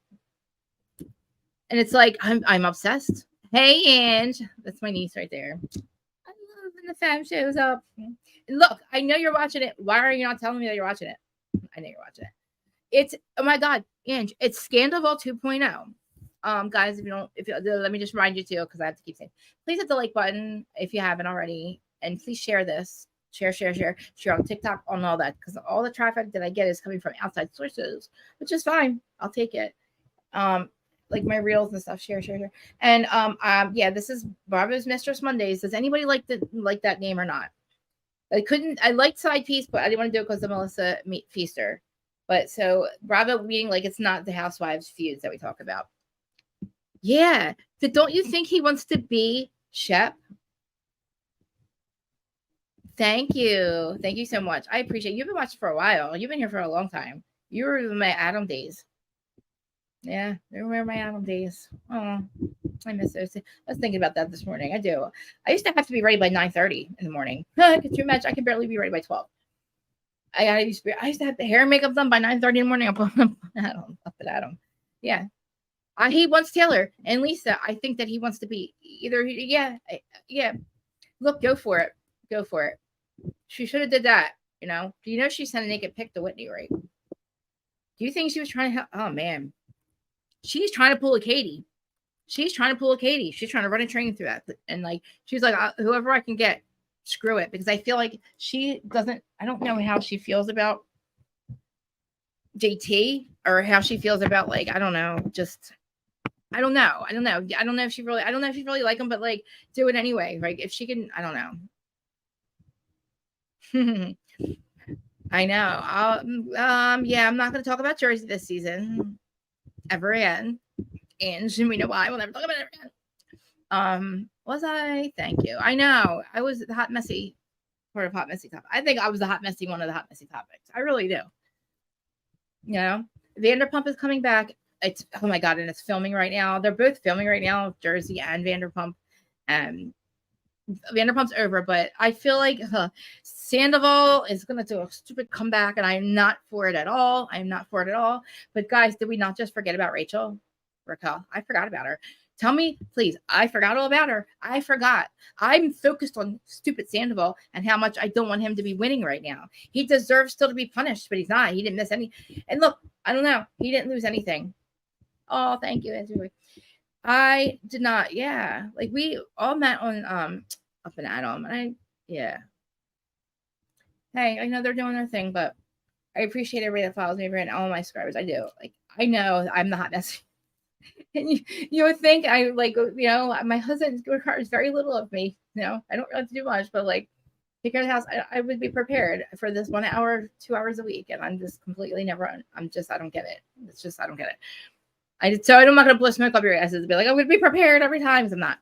And it's like I'm obsessed. Hey, Ange, that's my niece right there. I love when the fam shows up. And look, I know you're watching it. Why are you not telling me that you're watching it? I know you're watching it. It's, oh my God, Ange, it's SCANDOVAL 2.0. Guys, let me just remind you too, because I have to keep saying, please hit the like button if you haven't already, and please share this. Share on TikTok, on all that, because all the traffic that I get is coming from outside sources, which is fine. I'll take it. Like my reels and stuff. Share. And yeah, this is Bravos Mistress Mondays. Does anybody like that name or not? I liked Side Piece, but I didn't want to do it because of Melissa Feaster. But so Bravo being like, it's not the Housewives feuds that we talk about. Yeah. So don't you think he wants to be Shep? Thank you. Thank you so much. I appreciate it. You've been watching for a while. You've been here for a long time. You were in my Adam days. Yeah, I remember my Adam days. Oh, I miss those. I was thinking about that this morning. I do. I used to have to be ready by 9:30 in the morning. Could you imagine? I can barely be ready by 12. I used to have the hair and makeup done by 9:30 in the morning. Up at Adam. Yeah. He wants Taylor and Lisa. I think that he wants to be either. Yeah. Look, go for it. She should have did that. You know. Do you know she sent a naked pic to Whitney, right? Do you think she was trying to help? Oh man, she's trying to pull a Katie. She's trying to run a train through that, and like she's like, whoever I can get, screw it, because I feel like she doesn't. I don't know how she feels about JT or how she feels about I don't know. Just I don't know. I don't know if she really like him, but like do it anyway. Like if she can, I don't know. I know. Yeah, I'm not going to talk about Jersey this season ever again, and we know why. We'll never talk about it again. Was I? Thank you. I know. I was the hot messy part of hot messy topic. I think I was the hot messy one of the hot messy topics. I really do. You know, Vanderpump is coming back. It's oh my God, and it's filming right now. They're both filming right now, Jersey and Vanderpump. Vanderpump's over, but I feel like Sandoval is going to do a stupid comeback, and I'm not for it at all. But guys, did we not just forget about Raquel? I forgot about her. Tell me, please. I forgot all about her. I forgot. I'm focused on stupid Sandoval and how much I don't want him to be winning right now. He deserves still to be punished, but he's not. He didn't miss any. And look, I don't know. He didn't lose anything. Oh, thank you, Andrew. I did not. Yeah. Like we all met on Up and Adam. And yeah. Hey, I know they're doing their thing, but I appreciate everybody that follows me and all my subscribers. I do. Like I know I'm the hot mess. And you would think I my husband requires very little of me. I don't really have to do much, but like take care of the house. I would be prepared for this 1 hour, 2 hours a week. And I'm just completely never, I don't get it. It's just, I don't get it. So I'm not going to blow smoke up your asses and be like, I'm going to be prepared every time, because I'm not.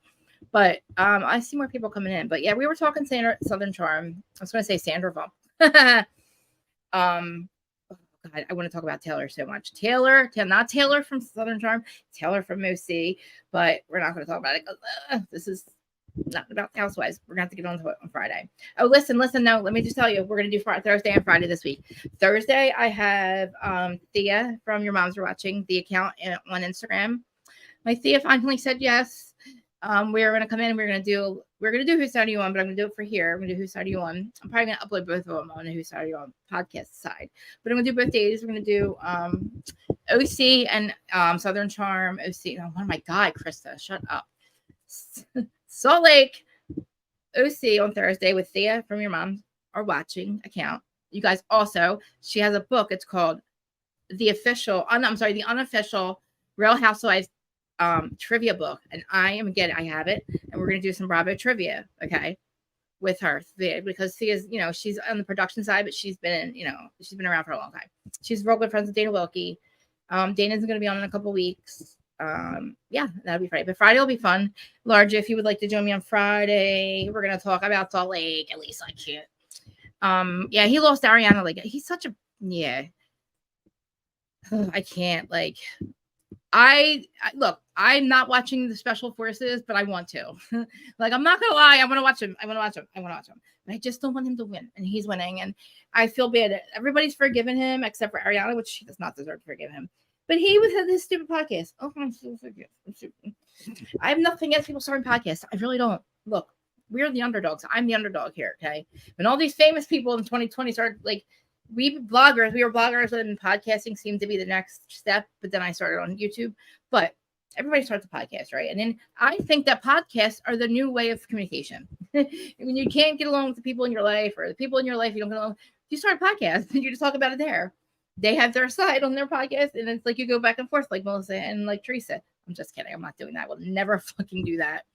But I see more people coming in. But yeah, we were talking Southern Charm. I was going to say SCANDOVAL. Oh God, I want to talk about Taylor so much. Not Taylor from Southern Charm, Taylor from OC. But we're not going to talk about it because this is not about Housewives. We're going to have to get on to it on Friday. Oh, listen. No, let me just tell you, we're going to do Thursday and Friday this week. Thursday, I have Thea from Your Moms Are Watching, the account on Instagram. My Thea finally said yes. We're going to come in and we're going to do Whose Side Are You On, but I'm going to do it for here. I'm going to do Whose Side Are You On. I'm probably going to upload both of them on the Whose Side Are You On podcast side, but I'm going to do both days. We're going to do OC and Southern Charm. OC. Oh my God, Krista, shut up. Salt Lake OC on Thursday with Thea from Your Moms Are Watching account. You guys also, she has a book. It's called the unofficial Real Housewives trivia book, and I have it, and we're gonna do some Bravo trivia, okay, with her, because Thea's, she's on the production side, but she's been around for a long time. She's real good friends with Dana Wilkie. Dana's gonna be on in a couple weeks. Yeah, that'll be Friday. But Friday will be fun. Large, if you would like to join me on Friday, we're gonna talk about Salt Lake. At least I can't. Yeah, he lost Ariana. Like, he's such a I can't, like. I look, I'm not watching the Special Forces, but I want to. Like, I'm not gonna lie, I want to watch him. But I just don't want him to win, and he's winning, and I feel bad. Everybody's forgiven him except for Ariana, which she does not deserve to forgive him. But he was had this stupid podcast. Oh, I'm so stupid. I have nothing against people starting podcasts. I really don't. Look, we're the underdogs. I'm the underdog here. Okay, when all these famous people in 2020 started, like, we were bloggers, and podcasting seemed to be the next step. But then I started on YouTube. But everybody starts a podcast, right? And then I think that podcasts are the new way of communication. When you can't get along with the people in your life, or the people in your life you don't get along, you start a podcast and you just talk about it there. They have their side on their podcast, and it's like you go back and forth, like Melissa and like Teresa. I'm just kidding. I'm not doing that. I will never fucking do that.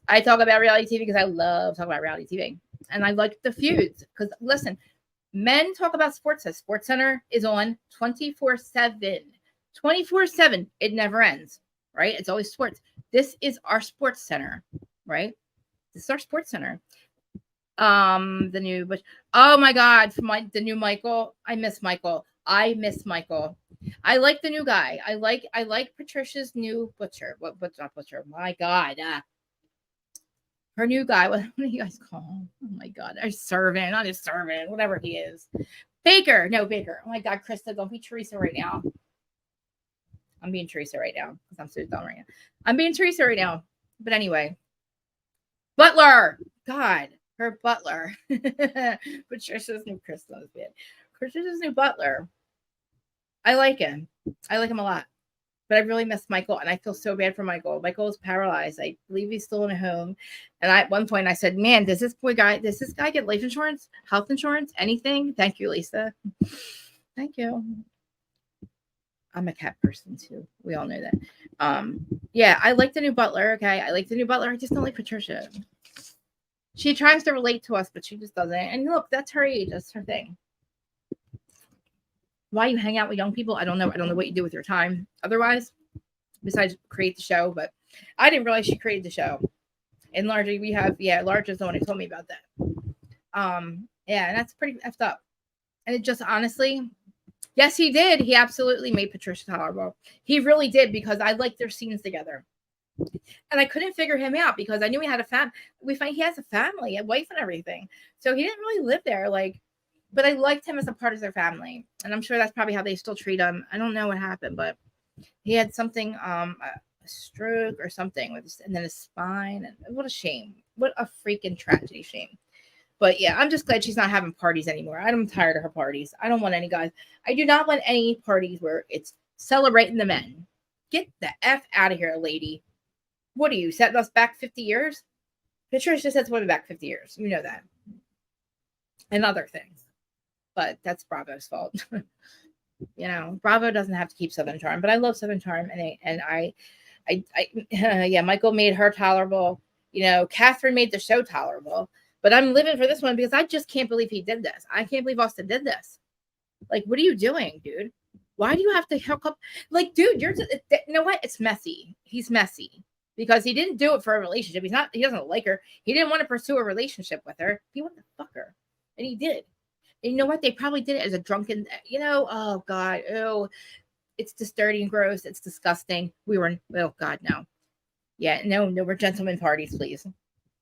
I talk about reality TV because I love talking about reality TV, and I like the feuds. Because listen, men talk about sports. Sports Center is on 24/7. 24/7. It never ends, right? It's always sports. This is our Sports Center, right? This is our Sports Center. The new, but oh my God, the new Michael. I miss Michael. I like the new guy. I like Patricia's new butcher. Not butcher? My God. Her new guy. What do you guys call him? Oh my God. A servant, not a servant, whatever he is. Baker. No, Baker. Oh my God, Krista, don't be Teresa right now. I'm being Teresa right now because I'm so dumb right now. I'm being Teresa right now. But anyway. Butler. God, her butler. Patricia's new Krista is bad. Patricia's new butler. I like him. I like him a lot. But I really miss Michael, and I feel so bad for Michael. Michael is paralyzed. I believe he's still in a home. And at one point I said, man, does this guy get life insurance, health insurance, anything? Thank you, Lisa. Thank you. I'm a cat person too. We all know that. Yeah, I like the new butler. Okay. I like the new butler. I just don't like Patricia. She tries to relate to us, but she just doesn't. And look, that's her age. That's her thing. Why you hang out with young people, I don't know. I don't know what you do with your time otherwise, besides create the show. But I didn't realize she created the show. And largely we have, Large is the one who told me about that. Yeah, and that's pretty effed up. And it just honestly, yes, he did. He absolutely made Patricia tolerable. He really did, because I liked their scenes together. And I couldn't figure him out because I knew he had a family. We find he has a family, a wife and everything. So he didn't really live there. But I liked him as a part of their family. And I'm sure that's probably how they still treat him. I don't know what happened, but he had something, a stroke or something, and then his spine. And what a shame. What a freaking tragedy shame. But yeah, I'm just glad she's not having parties anymore. I'm tired of her parties. I don't want any guys. I do not want any parties where it's celebrating the men. Get the F out of here, lady. What are you, setting us back 50 years? Patricia sets women back 50 years. You know that. And other things. But that's Bravo's fault. Bravo doesn't have to keep Southern Charm, but I love Southern Charm, and Michael made her tolerable. Catherine made the show tolerable, But I'm living for this one because I just can't believe he did this. I can't believe Austen did this. Like, what are you doing, dude? Why do you have to hook up? Like, dude, you know what? It's messy. He's messy because he didn't do it for a relationship. He doesn't like her. He didn't want to pursue a relationship with her. He wanted to fuck her. And he did. And you know what? They probably did it as a drunken, oh God. Oh, it's just dirty and gross. It's disgusting. Oh God, no. Yeah, no, we're gentlemen parties, please.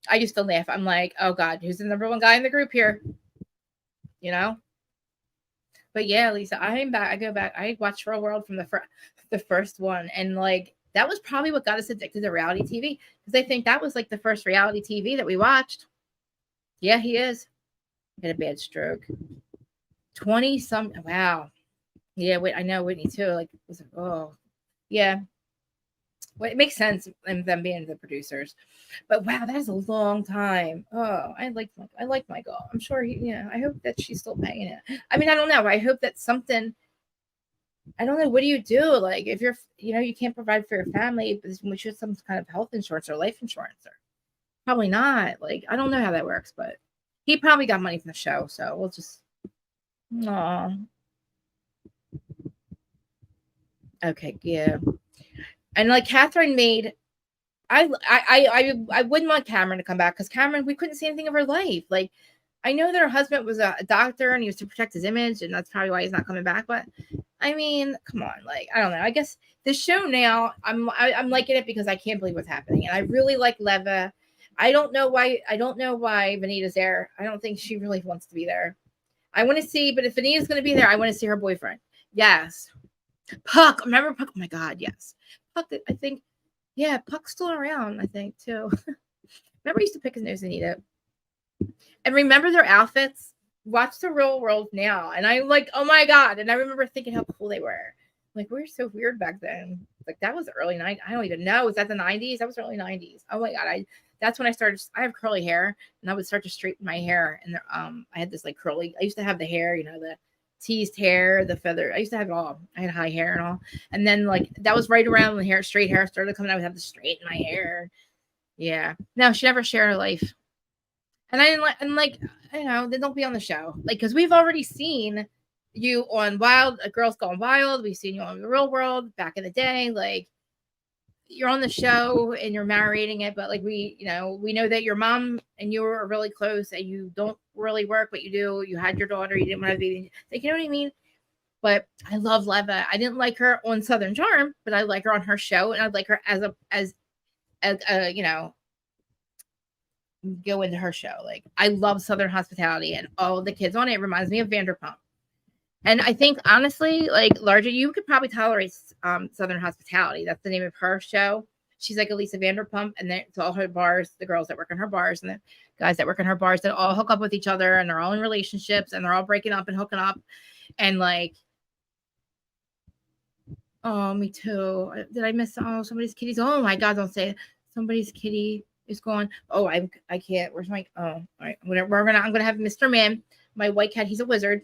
I used to laugh. I'm like, oh God, who's the number one guy in the group here? You know? But yeah, Lisa, I'm back. I go back. I watched Real World from the first one. And like, that was probably what got us addicted to reality TV. Because I think that was like the first reality TV that we watched. Yeah, he is. He had a bad stroke. 20 some. Wow. Yeah, wait, I know Whitney too. Like, yeah. Well, it makes sense them being the producers, but wow, that is a long time. Oh, I like my girl. I'm sure I hope that she's still paying it. I mean, I don't know. I hope that something. I don't know. What do you do? Like, if you're, you can't provide for your family, but we should have some kind of health insurance or life insurance, or probably not. Like, I don't know how that works, but he probably got money from the show, so we'll just. Aw. Okay, yeah. And like Catherine made, I wouldn't want Cameron to come back because Cameron, we couldn't see anything of her life. Like, I know that her husband was a doctor and he was to protect his image, and that's probably why he's not coming back. But I mean, come on, like, I don't know. I guess the show now, I'm liking it because I can't believe what's happening, and I really like Leva. I don't know why Vanita's there. I don't think she really wants to be there. I want to see, but if Vanita's going to be there, I want to see her boyfriend. Yes, Puck. Remember Puck? Oh my God, yes. Puck, I think, yeah, Puck's still around, I think, too. Remember, he used to pick his nose and eat it. And remember their outfits? Watch The Real World now. And I'm like, oh my God. And I remember thinking how cool they were. Like, we were so weird back then. Like, that was the early 90s. I don't even know. Was that the 90s? That was the early 90s. Oh my God. That's when I started. I have curly hair, and I would start to straighten my hair. And I had this like curly. I used to have the hair, the teased hair, the feather. I used to have it all. I had high hair and all. And then like that was right around when straight hair started coming. I would have to straighten my hair. Yeah. No, she never shared her life. And I didn't like, and like, they don't be on the show. Like, because we've already seen you on Wild, Girls Gone Wild. We've seen you on The Real World back in the day. Like, you're on the show and you're narrating it, but like we know that your mom and you are really close and you don't really work, but you had your daughter, you didn't want to be like, you know what I mean? But I love Leva. I didn't like her on Southern Charm, but I like her on her show, and I'd like her as go into her show. Like, I love Southern Hospitality, and all the kids on it reminds me of Vanderpump. And I think, honestly, like, Larger, you could probably tolerate Southern Hospitality. That's the name of her show. She's like Elisa Vanderpump, and it's all her bars, the girls that work in her bars and the guys that work in her bars that all hook up with each other, and they're all in relationships, and they're all breaking up and hooking up. And, like, oh, me too. Did I miss somebody's kitties? Oh, my God, don't say it. Somebody's kitty is gone. Oh, I can't. Where's my, all right. I'm going to have Mr. Man, my white cat. He's a wizard.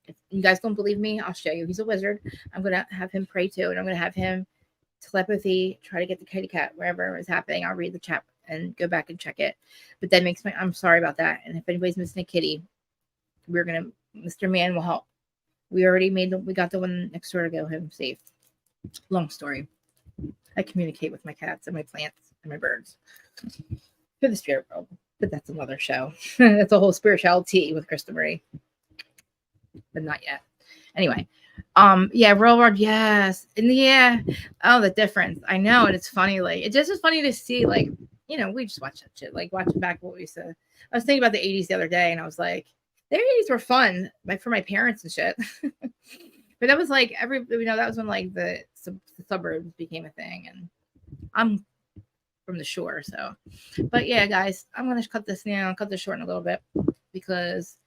If you guys don't believe me, I'll show you. He's a wizard. I'm going to have him pray too, and I'm going to have him telepathy, try to get the kitty cat wherever it's happening. I'll read the chat and go back and check it. But that makes I'm sorry about that. And if anybody's missing a kitty, Mr. Man will help. We already we got the one next door to go home safe. Long story. I communicate with my cats and my plants and my birds for the spirit world, but that's another show. That's a whole spirituality with Krista Marie. But not yet. Anyway, yeah, Real World, yes. And yeah, oh, the difference. I know, and it's funny, like, it just is funny to see, like, we just watch that shit, like watching back what we said. I was thinking about the 80s the other day, and I was like, the 80s were fun, like, for my parents and shit. But that was like that was when like the suburbs became a thing, and I'm from the shore, so. But yeah, guys, I'm gonna cut this short in a little bit because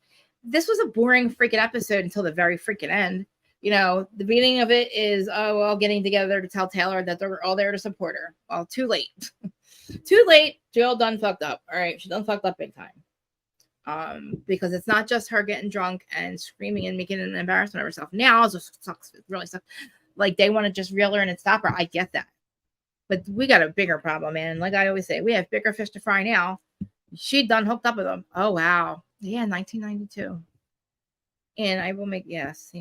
this was a boring freaking episode until the very freaking end. The beginning of it is, all getting together to tell Taylor that they're all there to support her. Well, too late. Too late. Jill done fucked up. All right, she done fucked up big time. Because it's not just her getting drunk and screaming and making an embarrassment of herself. Now it just sucks. It really sucks. Like, they want to just reel her in and stop her. I get that. But we got a bigger problem, man. Like I always say, we have bigger fish to fry now. She done hooked up with him. Oh wow. Yeah, 1992. And I will make yes.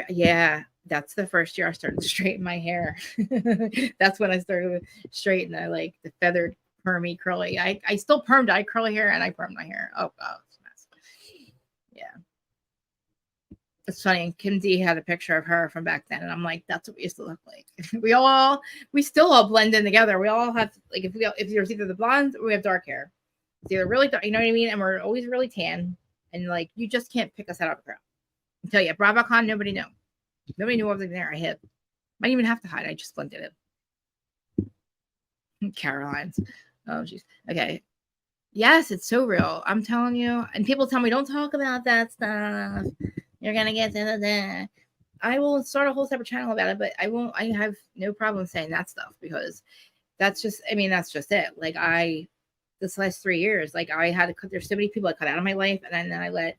Yeah, that's the first year I started to straighten my hair. That's when I started to straighten. I like the feathered, permy, curly. I still permed. I curly hair and I permed my hair. Oh god, it's a mess. Yeah. It's funny. And Kim D had a picture of her from back then, and I'm like, that's what we used to look like. we still all blend in together. We all have like if there's either the blondes or we have dark hair. It's either really dark, you know what I mean, and we're always really tan, and like you just can't pick us out of a crowd. I tell you, Bravocon, nobody knew. Nobody knew I was there. I hid. I didn't even have to hide. I just blended it. Caroline's. Oh, jeez. Okay. Yes, it's so real. I'm telling you. And people tell me, don't talk about that stuff. You're going to get to I will start a whole separate channel about it, but I won't. I have no problem saying that stuff because that's just it. Like this last 3 years, like I had to cut, there's so many people I cut out of my life. And then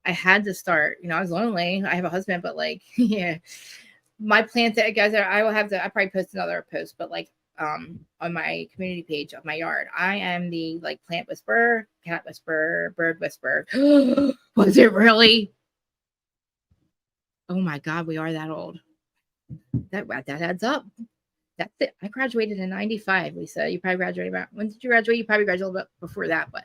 I had to start, I was lonely. I have a husband, but like, yeah, my plants that guys I will have to, I probably post another post, but like, on my community page of my yard, I am the like plant whisperer, cat whisperer, bird whisperer. Was it really? Oh my God, we are that old. That adds up. That's it. I graduated in 95, Lisa. You probably graduated about, when did you graduate? You probably graduated a little bit before that, but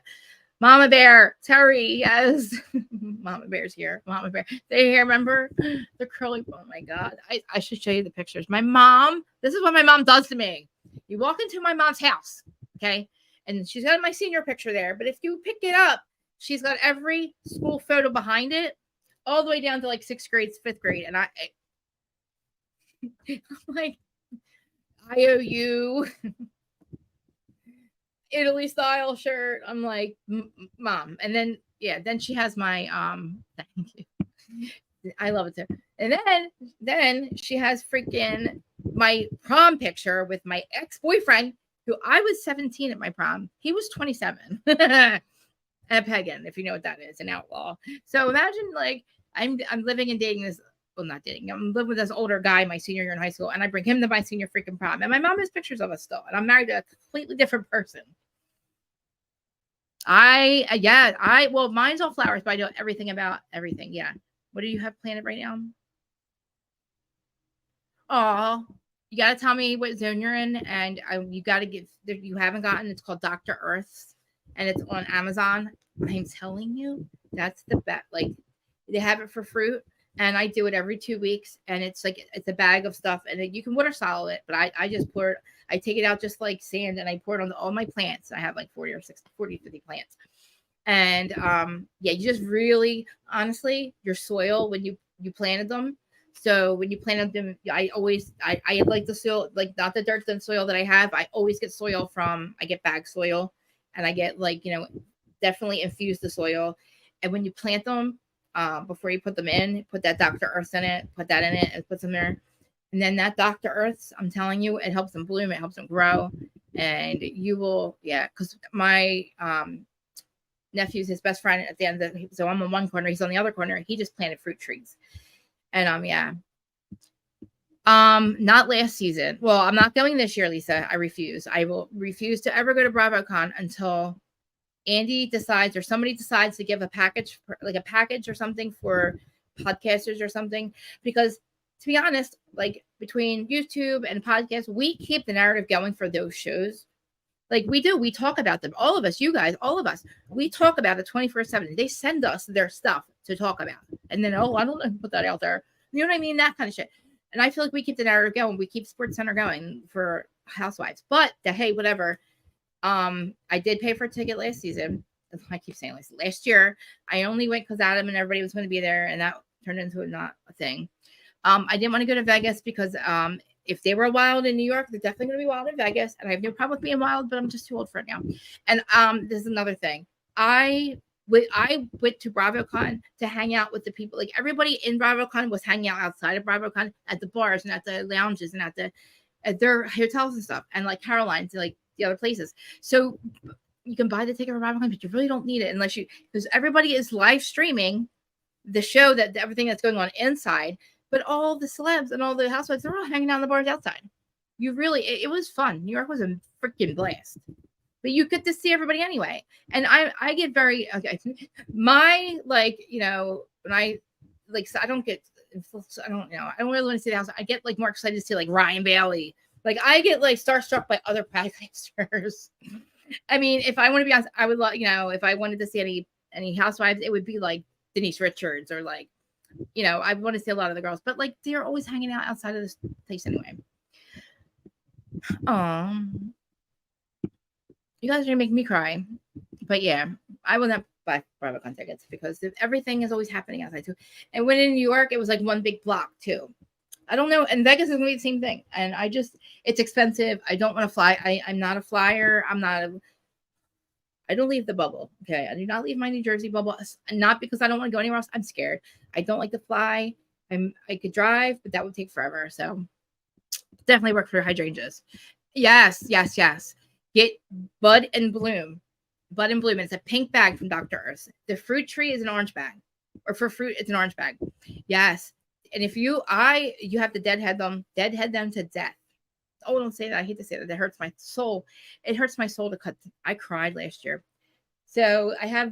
Mama Bear, Terry, yes. Mama Bear's here. Mama Bear. They here, remember? The curly, oh my God. I should show you the pictures. My mom, this is what my mom does to me. You walk into my mom's house, okay? And she's got my senior picture there, but if you pick it up, she's got every school photo behind it, all the way down to like 6th grade, 5th grade. And I'm like, IOU. Italy style shirt. I'm like, Mom. And then she has my thank you. I love it too. And then she has freaking my prom picture with my ex-boyfriend, who I was 17 at my prom. He was 27. A pagan, if you know what that is, an outlaw. So imagine like I'm living and dating this. Well, not dating. I'm living with this older guy my senior year in high school, and I bring him to my senior freaking prom. And my mom has pictures of us still, and I'm married to a completely different person. Well, mine's all flowers, but I know everything about everything. Yeah. What do you have planned right now? Oh, you got to tell me what zone you're in, and you got to get, you haven't gotten, it's called Dr. Earth's, and it's on Amazon. I'm telling you, that's the best. Like, they have it for fruit, and I do it every 2 weeks, and it's like, it's a bag of stuff, and you can water solo it, but I just pour it, I take it out just like sand, and I pour it on all my plants. I have like 40 or 50 plants. And yeah, you just really, honestly, your soil when you planted them. So when you planted them, I like the soil, like not the dirt, the soil that I have. I always get soil I get bag soil, and I get like, definitely infuse the soil. And when you plant them, before you put them in, put that Dr. Earth in it, put that in it, and put them there. And then that Dr. Earth's, I'm telling you, it helps them bloom, it helps them grow, and you will, yeah. Because my nephew's his best friend at the end of so I'm on one corner, he's on the other corner. He just planted fruit trees. And yeah. Not last season. Well, I'm not going this year, Lisa. I refuse. I will refuse to ever go to Bravocon until Andy decides or somebody decides to give a package or something for podcasters or something. Because to be honest, like between YouTube and podcasts, we keep the narrative going for those shows. Like we do, we talk about them. All of us, you guys, all of us, we talk about it 24/7. They send us their stuff to talk about. And then, I don't know, put that out there. You know what I mean? That kind of shit. And I feel like we keep the narrative going. We keep Sports Center going for Housewives. But hey, whatever. I did pay for a ticket last season. I keep saying last year. I only went because Adam and everybody was going to be there, and that turned into not a thing. I didn't want to go to Vegas because if they were wild in New York, they're definitely going to be wild in Vegas. And I have no problem with being wild, but I'm just too old for it now. And there's another thing. I went to Bravocon to hang out with the people. Like everybody in Bravocon was hanging out outside of Bravocon at the bars and at the lounges and at their hotels and stuff. And like Caroline's, like the other places. So you can buy the ticket for Bravocon, but you really don't need it unless because everybody is live streaming the show, that everything that's going on inside. But all the celebs and all the housewives, they're all hanging out in the bars outside. It was fun. New York was a freaking blast. but you get to see everybody anyway. And I get very, okay, my, like, you know, when I, like, so I don't really want to see the house. I get like more excited to see like Ryan Bailey. Like, I get like starstruck by other podcasters. I mean, if I want to be honest, I would love, you know, if I wanted to see any housewives, it would be like Denise Richards, or like, you know, I want to see a lot of the girls, but like they're always hanging out outside of this place anyway. You guys are gonna make me cry, but yeah, I will not buy Bravocon tickets because everything is always happening outside too. And when in New York, it was like one big block too. I don't know. And Vegas is gonna be the same thing. And it's expensive. I don't want to fly. I'm not a flyer. I don't leave the bubble. Okay. I do not leave my New Jersey bubble. Not because I don't want to go anywhere else. I'm scared. I don't like to fly. I could drive, but that would take forever. So definitely work for hydrangeas. Yes. Get Bud and Bloom. Bud and Bloom. It's a pink bag from Dr. Earth. The fruit tree is an orange bag. Or for fruit, it's an orange bag. Yes. And if you have to deadhead them to death. Oh, don't say that. I hate to say that. That hurts my soul. It hurts my soul to cut. I cried last year. So I have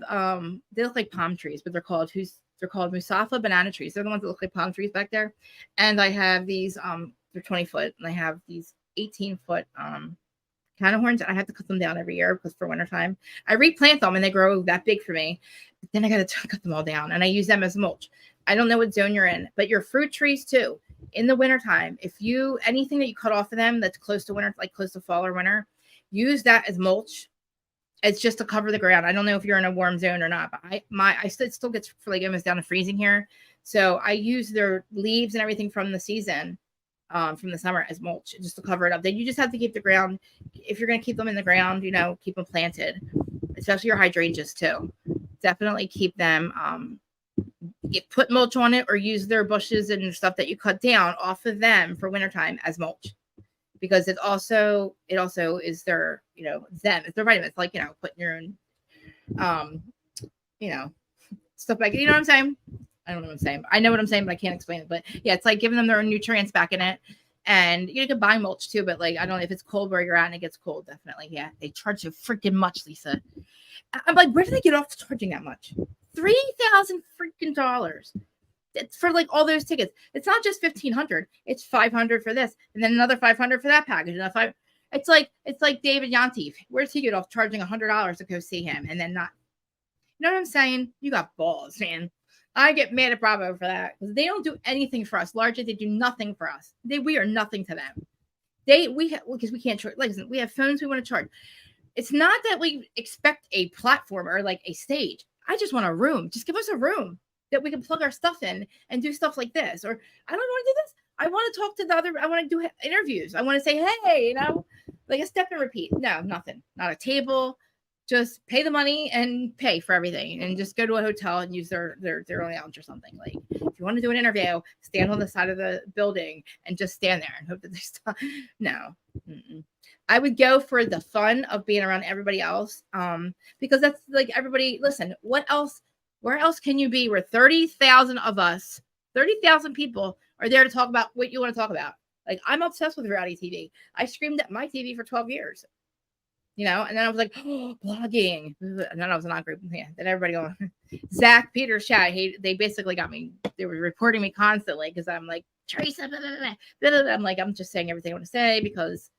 they look like palm trees, but they're called Musafa banana trees. They're the ones that look like palm trees back there. And I have these they're 20 foot, and I have these 18-foot kind of horns, and I have to cut them down every year because for wintertime I replant them and they grow that big for me. But then I got to cut them all down, and I use them as mulch. I don't know what zone you're in, but your fruit trees too. In the wintertime, anything that you cut off of them that's close to winter, like close to fall or winter, use that as mulch. It's just to cover the ground. I don't know if you're in a warm zone or not, but it still gets like almost down to freezing here. So I use their leaves and everything from the season, from the summer as mulch, just to cover it up. Then you just have to keep the ground. If you're going to keep them in the ground, keep them planted, especially your hydrangeas too. Definitely keep them, put mulch on it, or use their bushes and stuff that you cut down off of them for wintertime as mulch, because it also is their, them, it's their vitamins, like, putting your own, stuff like, you know what I'm saying? I don't know what I'm saying. I know what I'm saying, but I can't explain it. But yeah, it's like giving them their own nutrients back in it. And you can buy mulch too, but like, I don't know if it's cold where you're at and it gets cold. Definitely. Yeah. They charge you freaking much, Lisa. I'm like, where do they get off charging that much? $3,000 freaking dollars. It's for like all those tickets. It's not just $1,500. It's $500 for this, and then another $500 for that package. And it's like David Yanti. Where's he get off charging $100 to go see him, and then not? You know what I'm saying? You got balls, man. I get mad at Bravo for that because they don't do anything for us. Largely, they do nothing for us. We are nothing to them. Because we can't charge. Listen, we have phones we want to charge. It's not that we expect a platform or like a stage. I just want a room. Just give us a room that we can plug our stuff in and do stuff like this. Or I don't want to do this. I want to talk to the other. I want to do interviews. I want to say, hey, like a step and repeat. No, nothing. Not a table. Just pay the money and pay for everything, and just go to a hotel and use their lounge or something. Like, if you want to do an interview, stand on the side of the building and just stand there and hope that they stop. No. Mm-mm. I would go for the fun of being around everybody else, because that's like everybody. Listen, what else? Where else can you be where 30,000 of us, 30,000 people are there to talk about what you want to talk about? Like, I'm obsessed with reality TV. I screamed at my TV for 12 years, and then I was like, oh, blogging. And then I was in that group. Yeah, then everybody going, Zach, Peter, Chad, they basically got me. They were reporting me constantly because I'm like, Teresa, blah, blah, blah, blah, blah. I'm like, I'm just saying everything I want to say because,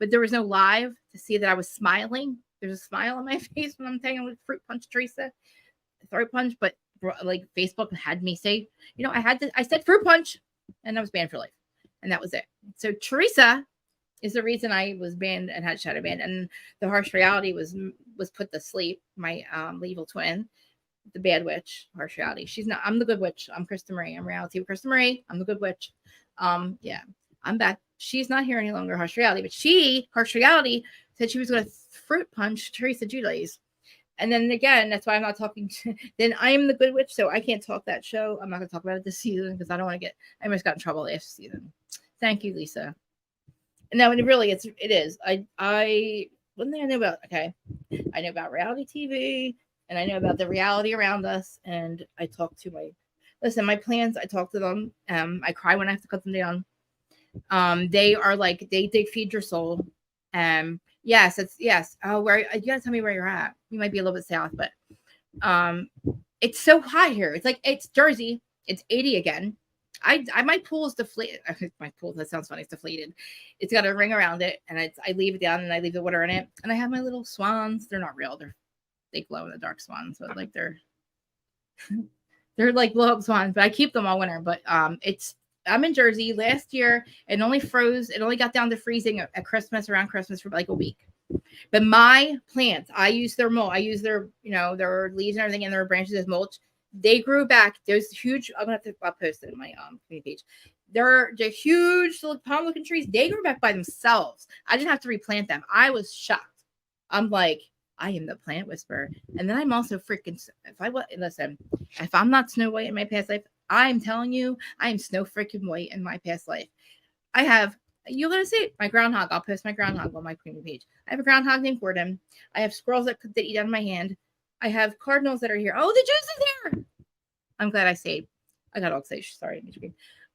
but there was no live to see that I was smiling. There's a smile on my face when I'm taking with fruit punch Teresa. Throat punch, but like Facebook had me say, I said fruit punch, and I was banned for life, and that was it. So Teresa is the reason I was banned and had shadow banned, and the harsh reality was put to sleep. My evil twin, the bad witch, harsh reality. She's not. I'm the good witch. I'm Krista Marie. I'm reality with Krista Marie. I'm the good witch. Yeah, I'm back. She's not here any longer. Harsh reality, but harsh reality said she was going to fruit punch Teresa Giudice. And then again, that's why I'm not talking. Then I am the good witch, so I can't talk that show. I'm not going to talk about it this season because I don't want to I almost got in trouble last season. Thank you, Lisa. No, and it is. One thing I know about, okay, I know about reality TV, and I know about the reality around us, and I talk to my plans. I talk to them. I cry when I have to cut them down. They are like, they feed your soul. Yes, it's yes. Oh, where you gotta tell me where you're at. You might be a little bit south, but it's so hot here. It's like it's Jersey. It's 80 again. My pool is deflated. My pool, that sounds funny. It's deflated. It's got a ring around it, and I leave it down and I leave the water in it. And I have my little swans. They're not real. They glow in the dark swans, but like they're like blow up swans. But I keep them all winter. But I'm in Jersey. Last year it only froze. It only got down to freezing at Christmas, around Christmas, for like a week. But my plants, I use their mulch. I use their, their leaves and everything and their branches as mulch. They grew back. Those huge, I'll post it in my community page. They're huge palm looking trees. They grew back by themselves. I didn't have to replant them. I was shocked. I'm like, I am the plant whisperer. And then I'm also freaking, if I'm not Snow White in my past life, I'm telling you, I am Snow freaking White in my past life. You're going to see it. My groundhog. I'll post my groundhog on my community page. I have a groundhog named Gordon. I have squirrels that eat out of my hand. I have cardinals that are here. Oh, the juice is here. I'm glad I saved. I got all excited. Sorry.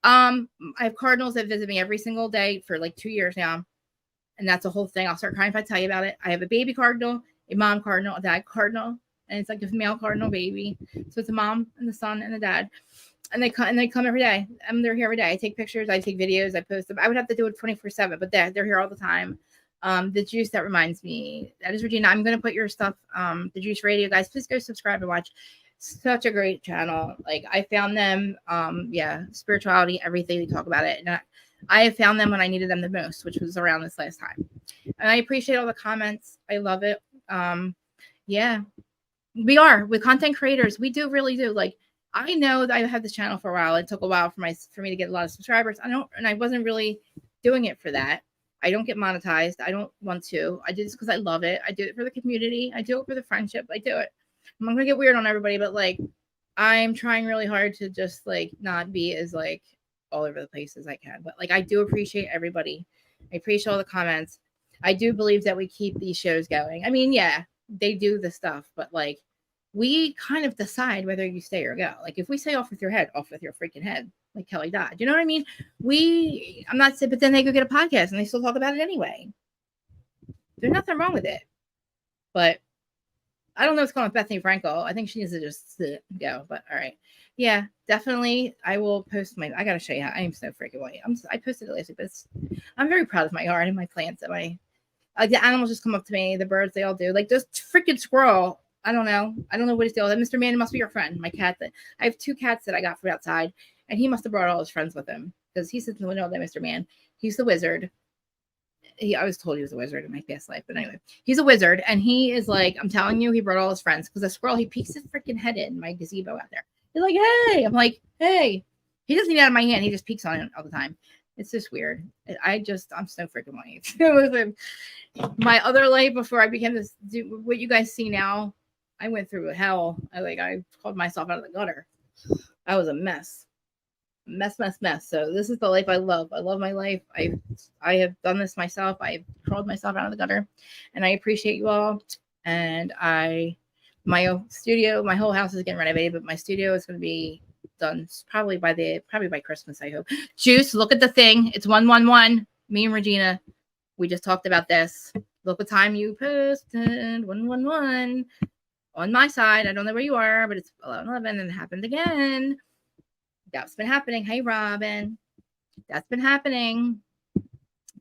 I have cardinals that visit me every single day for like 2 years now. And that's a whole thing. I'll start crying if I tell you about it. I have a baby cardinal, a mom cardinal, a dad cardinal. And it's like a male cardinal baby. So it's a mom and the son and the dad. And they come every day. They're here every day. I take pictures. I take videos. I post them. I would have to do it 24/7, but they're here all the time. The juice, that reminds me. That is Regina. I'm going to put your stuff, the Juice Radio, guys. Please go subscribe and watch. Such a great channel. Like, I found them, spirituality, everything. They talk about it. And I have found them when I needed them the most, which was around this last time. And I appreciate all the comments. I love it. We are with content creators. We really do. Like, I know that I had this channel for a while. It took a while for me to get a lot of subscribers. I wasn't really doing it for that. I don't get monetized. I don't want to. I do this because I love it. I do it for the community. I do it for the friendship. I do it. I'm not gonna get weird on everybody, but like, I'm trying really hard to just like not be as like all over the place as I can. But like, I do appreciate everybody. I appreciate all the comments. I do believe that we keep these shows going. I mean, yeah, they do the stuff, but like, we kind of decide whether you stay or go. Like, if we say off with your head, off with your freaking head, like Kelly died. You know what I mean? I'm not saying, but then they go get a podcast and they still talk about it anyway. There's nothing wrong with it. But I don't know what's going on with Bethany Frankel. I think she needs to just go. But all right. Yeah, definitely. I will post I got to show you how I am so freaking white. I posted it last week, but I'm very proud of my yard and my plants. And the animals just come up to me. The birds, they all do. Like, this freaking squirrel. I don't know what his deal is. Mr. Man must be your friend. My cat I have 2 cats that I got from outside, and he must have brought all his friends with him because he sits in the window all day, Mr. Man. He's the wizard. I was told he was a wizard in my past life, but anyway, he's a wizard, and he is like, I'm telling you, he brought all his friends because the squirrel, he peeks his freaking head in my gazebo out there. He's like, hey, I'm like, hey. He doesn't eat out of my hand. He just peeks on it all the time. It's just weird. I'm so freaking white. My other life before I became this, what you guys see now, I went through hell. I called myself out of the gutter. I was a mess. Mess. So this is the life I love. I love my life. I have done this myself. I've crawled myself out of the gutter, and I appreciate you all. And my studio, my whole house is getting renovated, but my studio is going to be done probably by Christmas, I hope. Juice, look at the thing. It's 111. Me and Regina, we just talked about this. Look what time you posted. 111. On my side, I don't know where you are, but it's 11:11, and it happened again. That's been happening. Hey, Robin. That's been happening.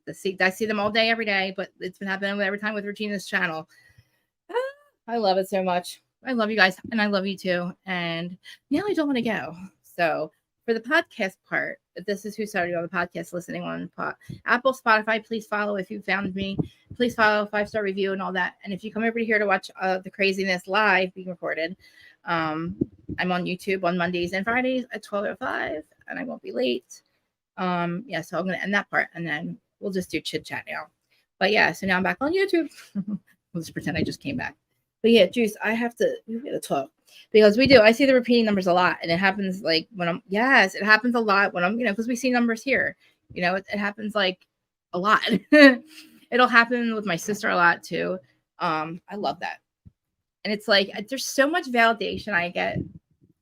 I see them all day, every day, but it's been happening every time with Regina's channel. I love it so much. I love you guys, and I love you too. And now I don't want to go. So for the podcast part, this is who started on the podcast listening on Apple, Spotify. Please follow if you found me. Please follow, 5-star review and all that. And if you come over here to watch the craziness live being recorded, I'm on YouTube on Mondays and Fridays at 12:05, and I won't be late. So I'm going to end that part, and then we'll just do chit chat now. But yeah, so now I'm back on YouTube. We'll just pretend I just came back. But yeah, Juice, we have to talk because I see the repeating numbers a lot, and it happens like it happens a lot when I'm, because we see numbers here, it happens like a lot. It'll happen with my sister a lot too. I love that. And it's like, there's so much validation I get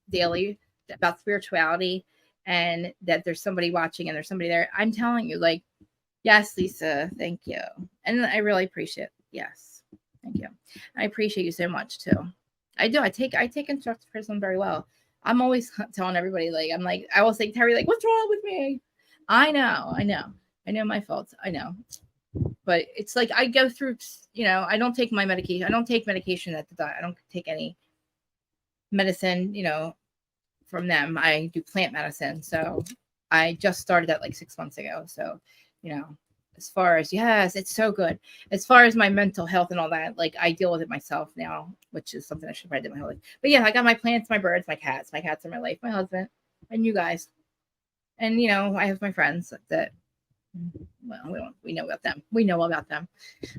daily about spirituality and that there's somebody watching and there's somebody there. I'm telling you, like, Yes, Lisa. Thank you. And I really appreciate it. Yes. Thank you. I appreciate you so much too. I do. I take constructive criticism very well. I'm always telling everybody, like, I'm like, I will say, Terry, like, what's wrong with me? I know my faults. I know. But it's like I go through, I don't take my medication. I don't take medication at the doctor. I don't take any medicine, from them. I do plant medicine. So I just started that like 6 months ago. So, you know, as far as, yes, it's so good. As far as my mental health and all that, like I deal with it myself now, which is something I should probably do my whole life. But yeah, I got my plants, my birds, my cats. My cats are my life, my husband, and you guys. And, I have my friends that, well, we know about them. We know about them.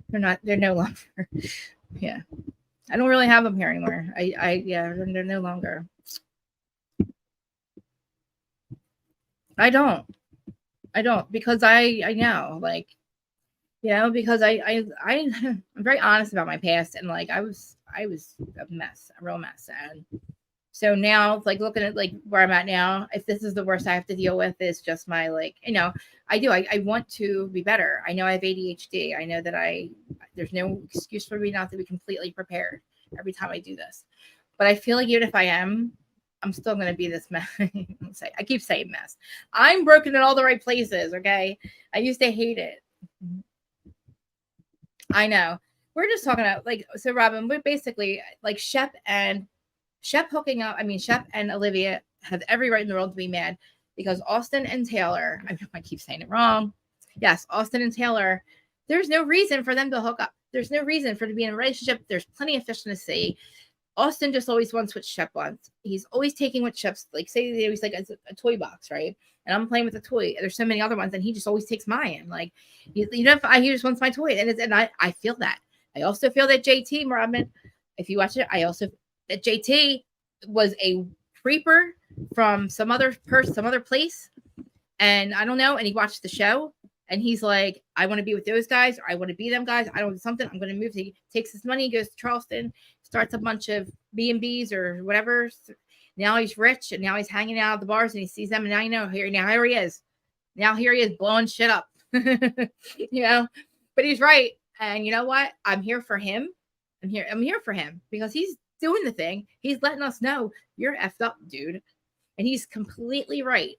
They're no longer, yeah. I don't really have them here anymore. Yeah, they're no longer. I don't. I don't because I know, like, because I'm very honest about my past, and like I was a mess, a real mess. And so now, like, looking at like where I'm at now, if this is the worst I have to deal with, is just my, like, I want to be better. I know I have ADHD. I know that there's no excuse for me not to be completely prepared every time I do this. But I feel like even if I'm still going to be this mess. I keep saying mess. I'm broken in all the right places. Okay. I used to hate it. I know. We're just talking about, like, so Robin, we're basically like Shep hooking up. I mean, Shep and Olivia have every right in the world to be mad because Austen and Taylor, I keep saying it wrong. Yes, Austen and Taylor, there's no reason for them to hook up. There's no reason for to be in a relationship. There's plenty of fish in the sea. Austen just always wants what Shep wants. He's always taking what Shep's, like, say they always like a toy box, right? And I'm playing with a toy. There's so many other ones, and he just always takes mine. Like, he just wants my toy, and I feel that. I also feel that JT Robin, if you watch it, I also that JT was a creeper from some other place, and I don't know. And he watched the show, and he's like, I want to be with those guys, or I want to be them guys. I don't want something. I'm going to move. He takes his money, goes to Charleston, starts a bunch of B&Bs or whatever. Now he's rich, and now he's hanging out at the bars, and he sees them, and now here he is. Now here he is blowing shit up. But he's right. And you know what? I'm here for him. I'm here for him because he's doing the thing. He's letting us know you're effed up, dude. And he's completely right.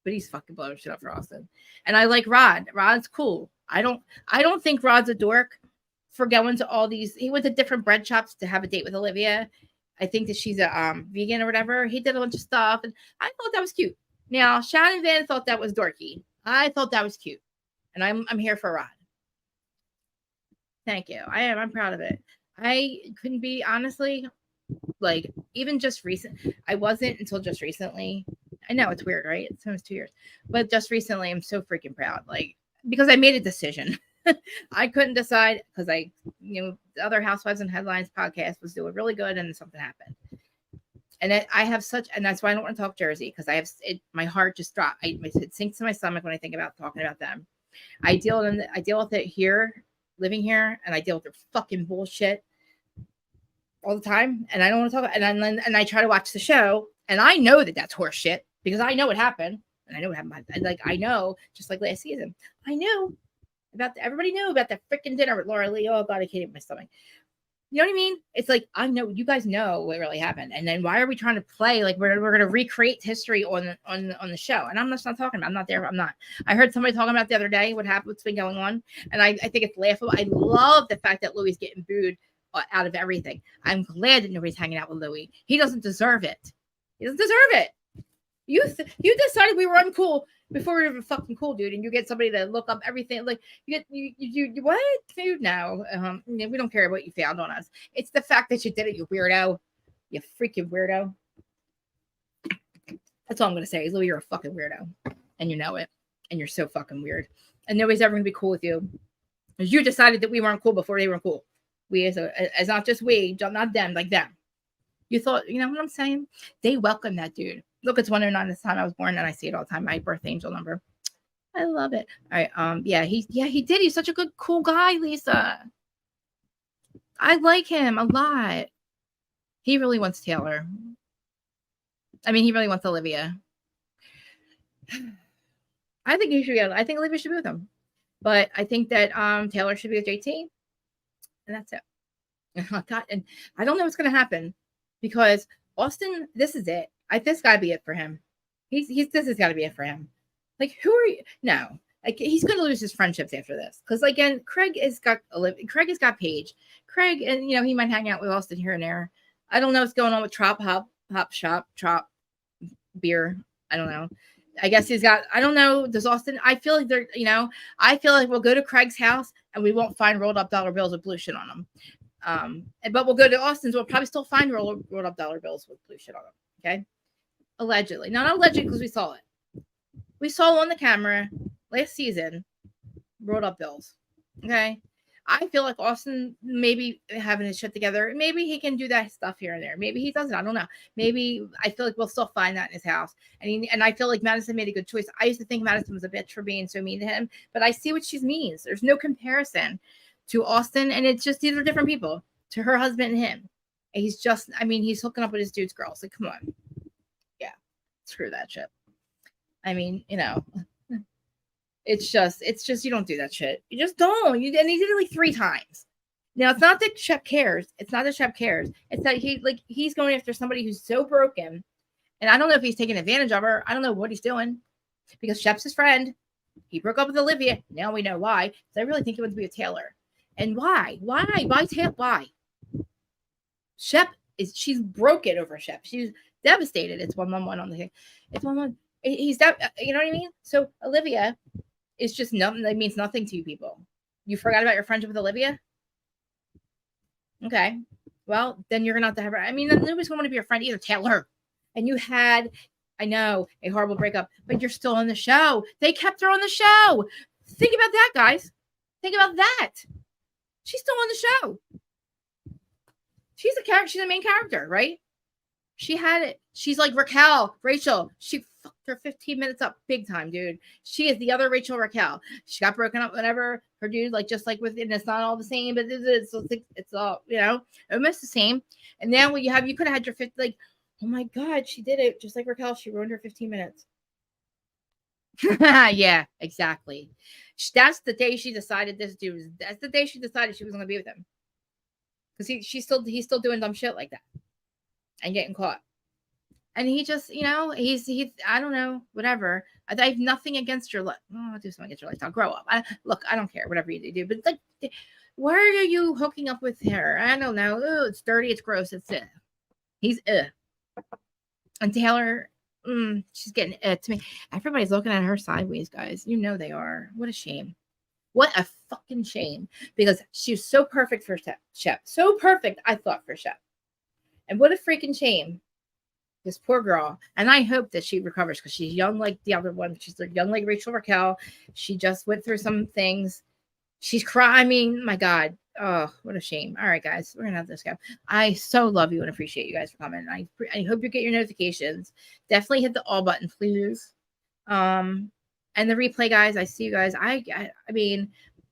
But he's fucking blowing shit up for Austen. And I like Rod. Rod's cool. I don't think Rod's a dork for going to all these. He went to different bread shops to have a date with Olivia. I think that she's a vegan or whatever. He did a bunch of stuff, and I thought that was cute. Now Shannon Van thought that was dorky. I thought that was cute, and I'm here for Rod. Thank you. I am. I'm proud of it. I couldn't be, honestly, like, even just recent. I wasn't until just recently. I know it's weird, right? It's almost 2 years, but just recently, I'm so freaking proud. Like, because I made a decision. I couldn't decide because the other Housewives and Headlines podcast was doing really good, and something happened. And and that's why I don't want to talk Jersey, because I have it. My heart just dropped. It sinks to my stomach when I think about talking about them. I deal with it here, living here, and I deal with their fucking bullshit all the time. And I don't want to talk about. And I try to watch the show, and I know that that's horse shit because I know what happened, and I know what happened. Like, I know, just like last season, I knew everybody knew about that freaking dinner with Laura Lee. Oh God, I can't eat my stomach. You know what I mean? It's like, I know you guys know what really happened, and then why are we trying to play like we're going to recreate history on the show? And I'm just not talking about. I'm not there. I'm not. I heard somebody talking about the other day what happened, what's been going on, and I think it's laughable. I love the fact that Louis getting booed out of everything. I'm glad that nobody's hanging out with Louis. He doesn't deserve it. He doesn't deserve it. You decided we were uncool before we were fucking cool, dude, and you get somebody to look up everything. Like, you what, dude? No, we don't care what you found on us. It's the fact that you did it, you weirdo, you freaking weirdo. That's all I'm gonna say. Is, Louis, you're a fucking weirdo, and you know it, and you're so fucking weird, and nobody's ever gonna be cool with you because you decided that we weren't cool before they were cool. We as not just we, not them, like them. You thought, you know what I'm saying? They welcome that dude. Look, it's 109 this time I was born, and I see it all the time. My birth angel number. I love it. All right. He did. He's such a good, cool guy, Lisa. I like him a lot. He really wants Taylor. I mean, he really wants Olivia. I think Olivia should be with him. But I think that Taylor should be with JT, and that's it. And I don't know what's going to happen because Austen, this is it. This got to be it for him. This has got to be it for him. Like, who are you? No, like he's going to lose his friendships after this because again, Craig has got Paige. Craig, and he might hang out with Austen here and there. I don't know what's going on with Trop beer. I don't know. I guess he's got, I don't know. Does Austen, I feel like I feel like we'll go to Craig's house and we won't find rolled up dollar bills with blue shit on them. But we'll go to Austen's. We'll probably still find rolled up dollar bills with blue shit on them. Okay. Allegedly. Not allegedly because we saw it. We saw on the camera last season rolled up bills. Okay. I feel like Austen maybe having his shit together. Maybe he can do that stuff here and there. Maybe he doesn't. I don't know. Maybe I feel like we'll still find that in his house. And I feel like Madison made a good choice. I used to think Madison was a bitch for being so mean to him, but I see what she means. There's no comparison to Austen, and it's just these are different people. To her husband and him. And he's just, he's hooking up with his dude's girls. Like, come on. Yeah. Screw that shit. It's just you don't do that shit. You just don't. And he did it like 3 times. Now it's not that Shep cares. It's not that Shep cares. It's that he's going after somebody who's so broken. And I don't know if he's taking advantage of her. I don't know what he's doing. Because Shep's his friend. He broke up with Olivia. Now we know why. So I really think he wants to be with Taylor. And why? Why Taylor? Why? Shep she's broken over Shep. She's devastated. It's 111 on the thing. It's 111. He's that, you know what I mean? So Olivia is just nothing. That means nothing to you people. You forgot about your friendship with Olivia? Okay. Well, then you're gonna have to have her. Nobody's gonna want to be your friend either, Taylor. And you had, I know, a horrible breakup, but you're still on the show. They kept her on the show. Think about that, guys. Think about that. She's still on the show. She's a character. She's the main character, right? She had it. She's like Rachel. She fucked her 15 minutes up big time, dude. She is the other Raquel. She got broken up whenever her dude, just like with, and it's not all the same, but it's all, almost the same. And then what you could have had your 50, oh my God, she did it. Just like Raquel, she ruined her 15 minutes. Yeah, exactly. That's the day she decided that's the day she decided she was going to be with him. Because he's still doing dumb shit like that. And getting caught. And he just, he's I don't know, whatever. I have nothing against your life. I'll do something against your lifestyle. Grow up. I don't care, whatever you do. But why are you hooking up with her? I don't know. Oh, it's dirty, it's gross, it's he's And Taylor, she's getting to me. Everybody's looking at her sideways, guys. You know they are. What a shame. What a fucking shame. Because she was so perfect for Shep. So perfect, I thought, for Shep. And what a freaking shame. This poor girl. And I hope that she recovers because she's young like the other one. She's young like Raquel. She just went through some things. She's crying. My God. Oh, what a shame. All right, guys. We're going to have this go. I so love you and appreciate you guys for coming. I hope you get your notifications. Definitely hit the all button, please. And the replay, guys. I see you guys. I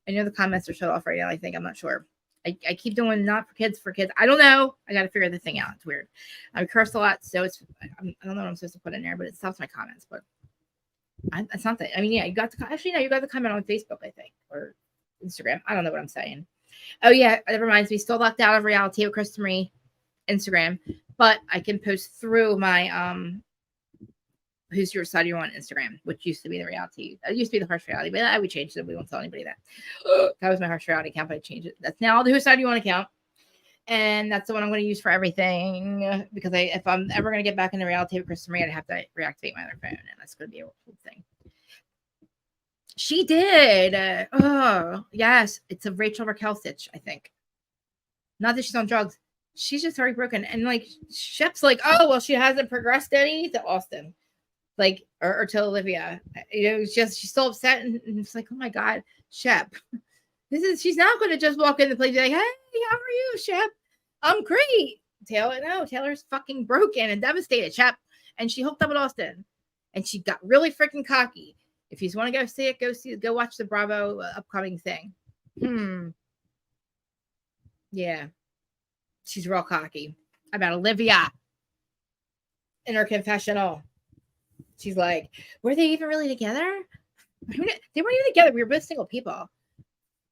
know the comments are shut off right now. I think. I'm not sure. I keep doing not for kids, I don't know. I got to figure the thing out. It's weird. I curse a lot, so I don't know what I'm supposed to put in there, but it stops my comments. But it's not that. You got you got the comment on Facebook, I think, or Instagram. I don't know what I'm saying. Oh yeah, that reminds me. Still locked out of Reality with Krista Marie Instagram, but I can post through my Who's Your Side You on Instagram, which used to be the Reality. It used to be the Harsh Reality, but we changed it. We won't tell anybody that. That was my Harsh Reality account, but I changed it. That's now the Whose Side You On account. And that's the one I'm going to use for everything because if I'm ever going to get back into Reality with Krista Marie, I'd have to reactivate my other phone, and that's going to be a whole thing. She did. Oh, yes. It's a Raquel stitch, I think. Not that she's on drugs. She's just very broken. And Shep's oh, well, she hasn't progressed any to Austen. Or to Olivia, it's just she's so upset, and it's oh my God, Shep, she's not going to just walk in the place and be like, hey, how are you, Shep? I'm great. Taylor's fucking broken and devastated, Shep, and she hooked up with Austen, and she got really freaking cocky. If you want to go see it, go watch the Bravo upcoming thing. Yeah, she's real cocky about Olivia in her confessional. She's like, were they even really together? They weren't even together. We were both single people.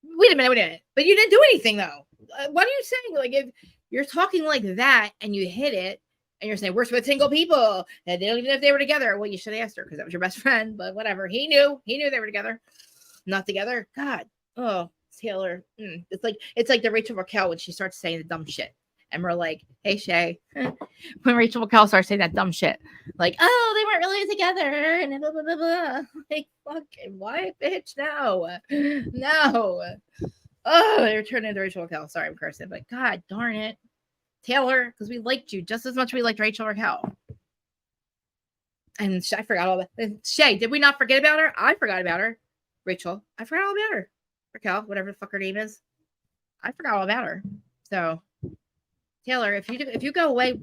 Wait a minute. But you didn't do anything, though. What are you saying? Like, if you're talking like that and you hit it, and you're saying, we're with single people, and they don't even know if they were together. Well, you should have asked her because that was your best friend, but whatever. He knew they were together. Not together. God. Oh, Taylor. It's like the Rachel Raquel when she starts saying the dumb shit. And we're like, hey, Shay. When Rachel Raquel starts saying that dumb shit, like, oh, they weren't really together, and blah, blah, blah, blah. Like, fucking what, bitch? No. Oh, they're turning into Rachel Raquel. Sorry, I'm cursing, but God darn it. Taylor, because we liked you just as much as we liked Rachel Raquel. And I forgot all that. Shay, did we not forget about her? I forgot about her. Rachel, I forgot all about her. Raquel, whatever the fuck her name is. I forgot all about her. So, Taylor, if you go away,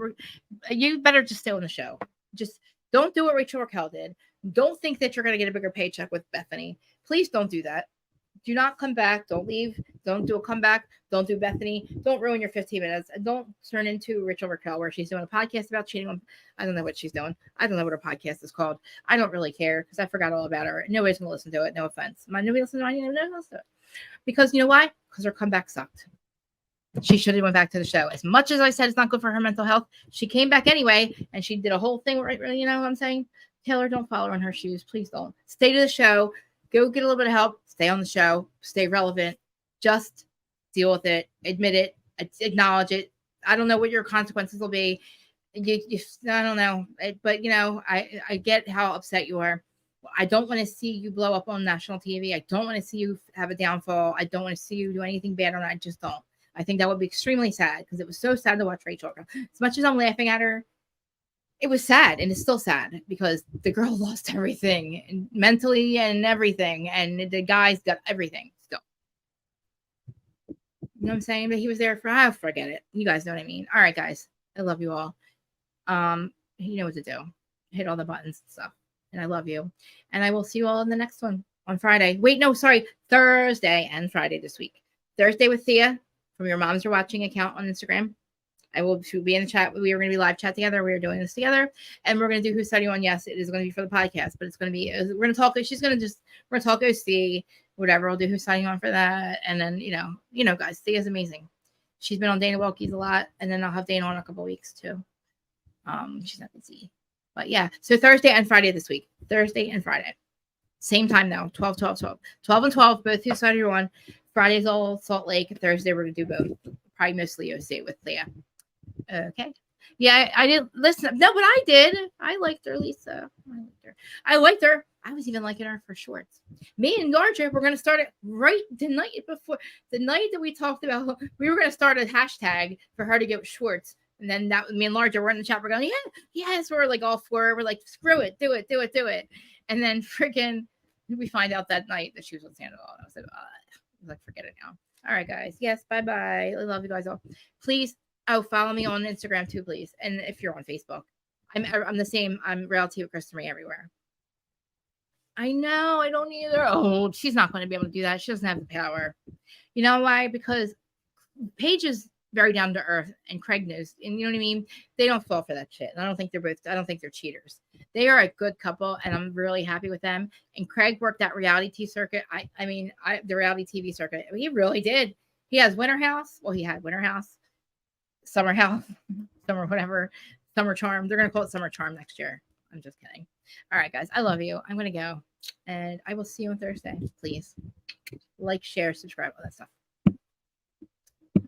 you better just stay on the show. Just don't do what Rachel Raquel did. Don't think that you're going to get a bigger paycheck with Bethany. Please don't do that. Do not come back. Don't leave. Don't do a comeback. Don't do Bethany. Don't ruin your 15 minutes. And don't turn into Rachel Raquel where she's doing a podcast about cheating on. I don't know what she's doing. I don't know what her podcast is called. I don't really care because I forgot all about her. Nobody's going to listen to it. No offense. Nobody listens to mine. Nobody listens to it. Because you know why? Because her comeback sucked. She should have went back to the show. As much as I said it's not good for her mental health, she came back anyway, and she did a whole thing, right? You know what I'm saying? Taylor, don't follow her in her shoes. Please don't. Stay to the show. Go get a little bit of help. Stay on the show. Stay relevant. Just deal with it. Admit it. Acknowledge it. I don't know what your consequences will be. I don't know. But, you know, I get how upset you are. I don't want to see you blow up on national TV. I don't want to see you have a downfall. I don't want to see you do anything bad on it. I just don't. I think that would be extremely sad because it was so sad to watch Rachel. As much as I'm laughing at her, it was sad, and it's still sad because the girl lost everything mentally and everything, and the guys got everything still. You know what I'm saying? But he was there for, forget it. You guys know what I mean. All right, guys. I love you all. You know what to do. Hit all the buttons and stuff. And I love you. And I will see you all in the next one on Friday. Wait, no, sorry. Thursday and Friday this week. Thursday with Thea from Your Moms Are Watching account on Instagram. I will be in the chat. We are going to be live chat together. We are doing this together. And we're going to do Who's Studying On. Yes, it is going to be for the podcast, but it's going to be, we're going to talk. We're going to talk OC, whatever. We'll do Who's Studying On for that. And then, you know, guys, Thea's amazing. She's been on Dana Wilkie's a lot. And then I'll have Dana on a couple weeks too. She's not busy. But yeah, so Thursday and Friday this week. Thursday and Friday. Same time now, 12 and 12, both Who's Studying On. Friday's all Salt Lake. Thursday, we're going to do both. Probably mostly OC with Thea. Okay. Yeah, I didn't listen. No, but I did. I liked her, Lisa. I liked her. I was even liking her for shorts. Me and Larger, we're going to start it right the night before. The night that we talked about, we were going to start a hashtag for her to get shorts. And then that me and Larger were in the chat. We're going, yes. We're like all four. We're like, screw it. Do it. And then freaking, we find out that night that she was with Sandoval. I was like, forget it now. All right, guys. Yes, bye-bye. I love you guys all. Please, follow me on Instagram too, please. And if you're on Facebook, I'm the same. I'm Reality with Kristen Marie everywhere. I know. I don't either. Oh, she's not going to be able to do that. She doesn't have the power. You know why? Because Paige is very down to earth, and Craig knows. And you know what I mean? They don't fall for that shit. And I don't think they're cheaters. They are a good couple, and I'm really happy with them. And Craig worked that reality TV circuit. The reality TV circuit. He really did. He has Winter House. Well, he had Winter House, Summer House, Summer whatever, Summer Charm. They're gonna call it Summer Charm next year. I'm just kidding. All right, guys. I love you. I'm gonna go, and I will see you on Thursday. Please like, share, subscribe, all that stuff.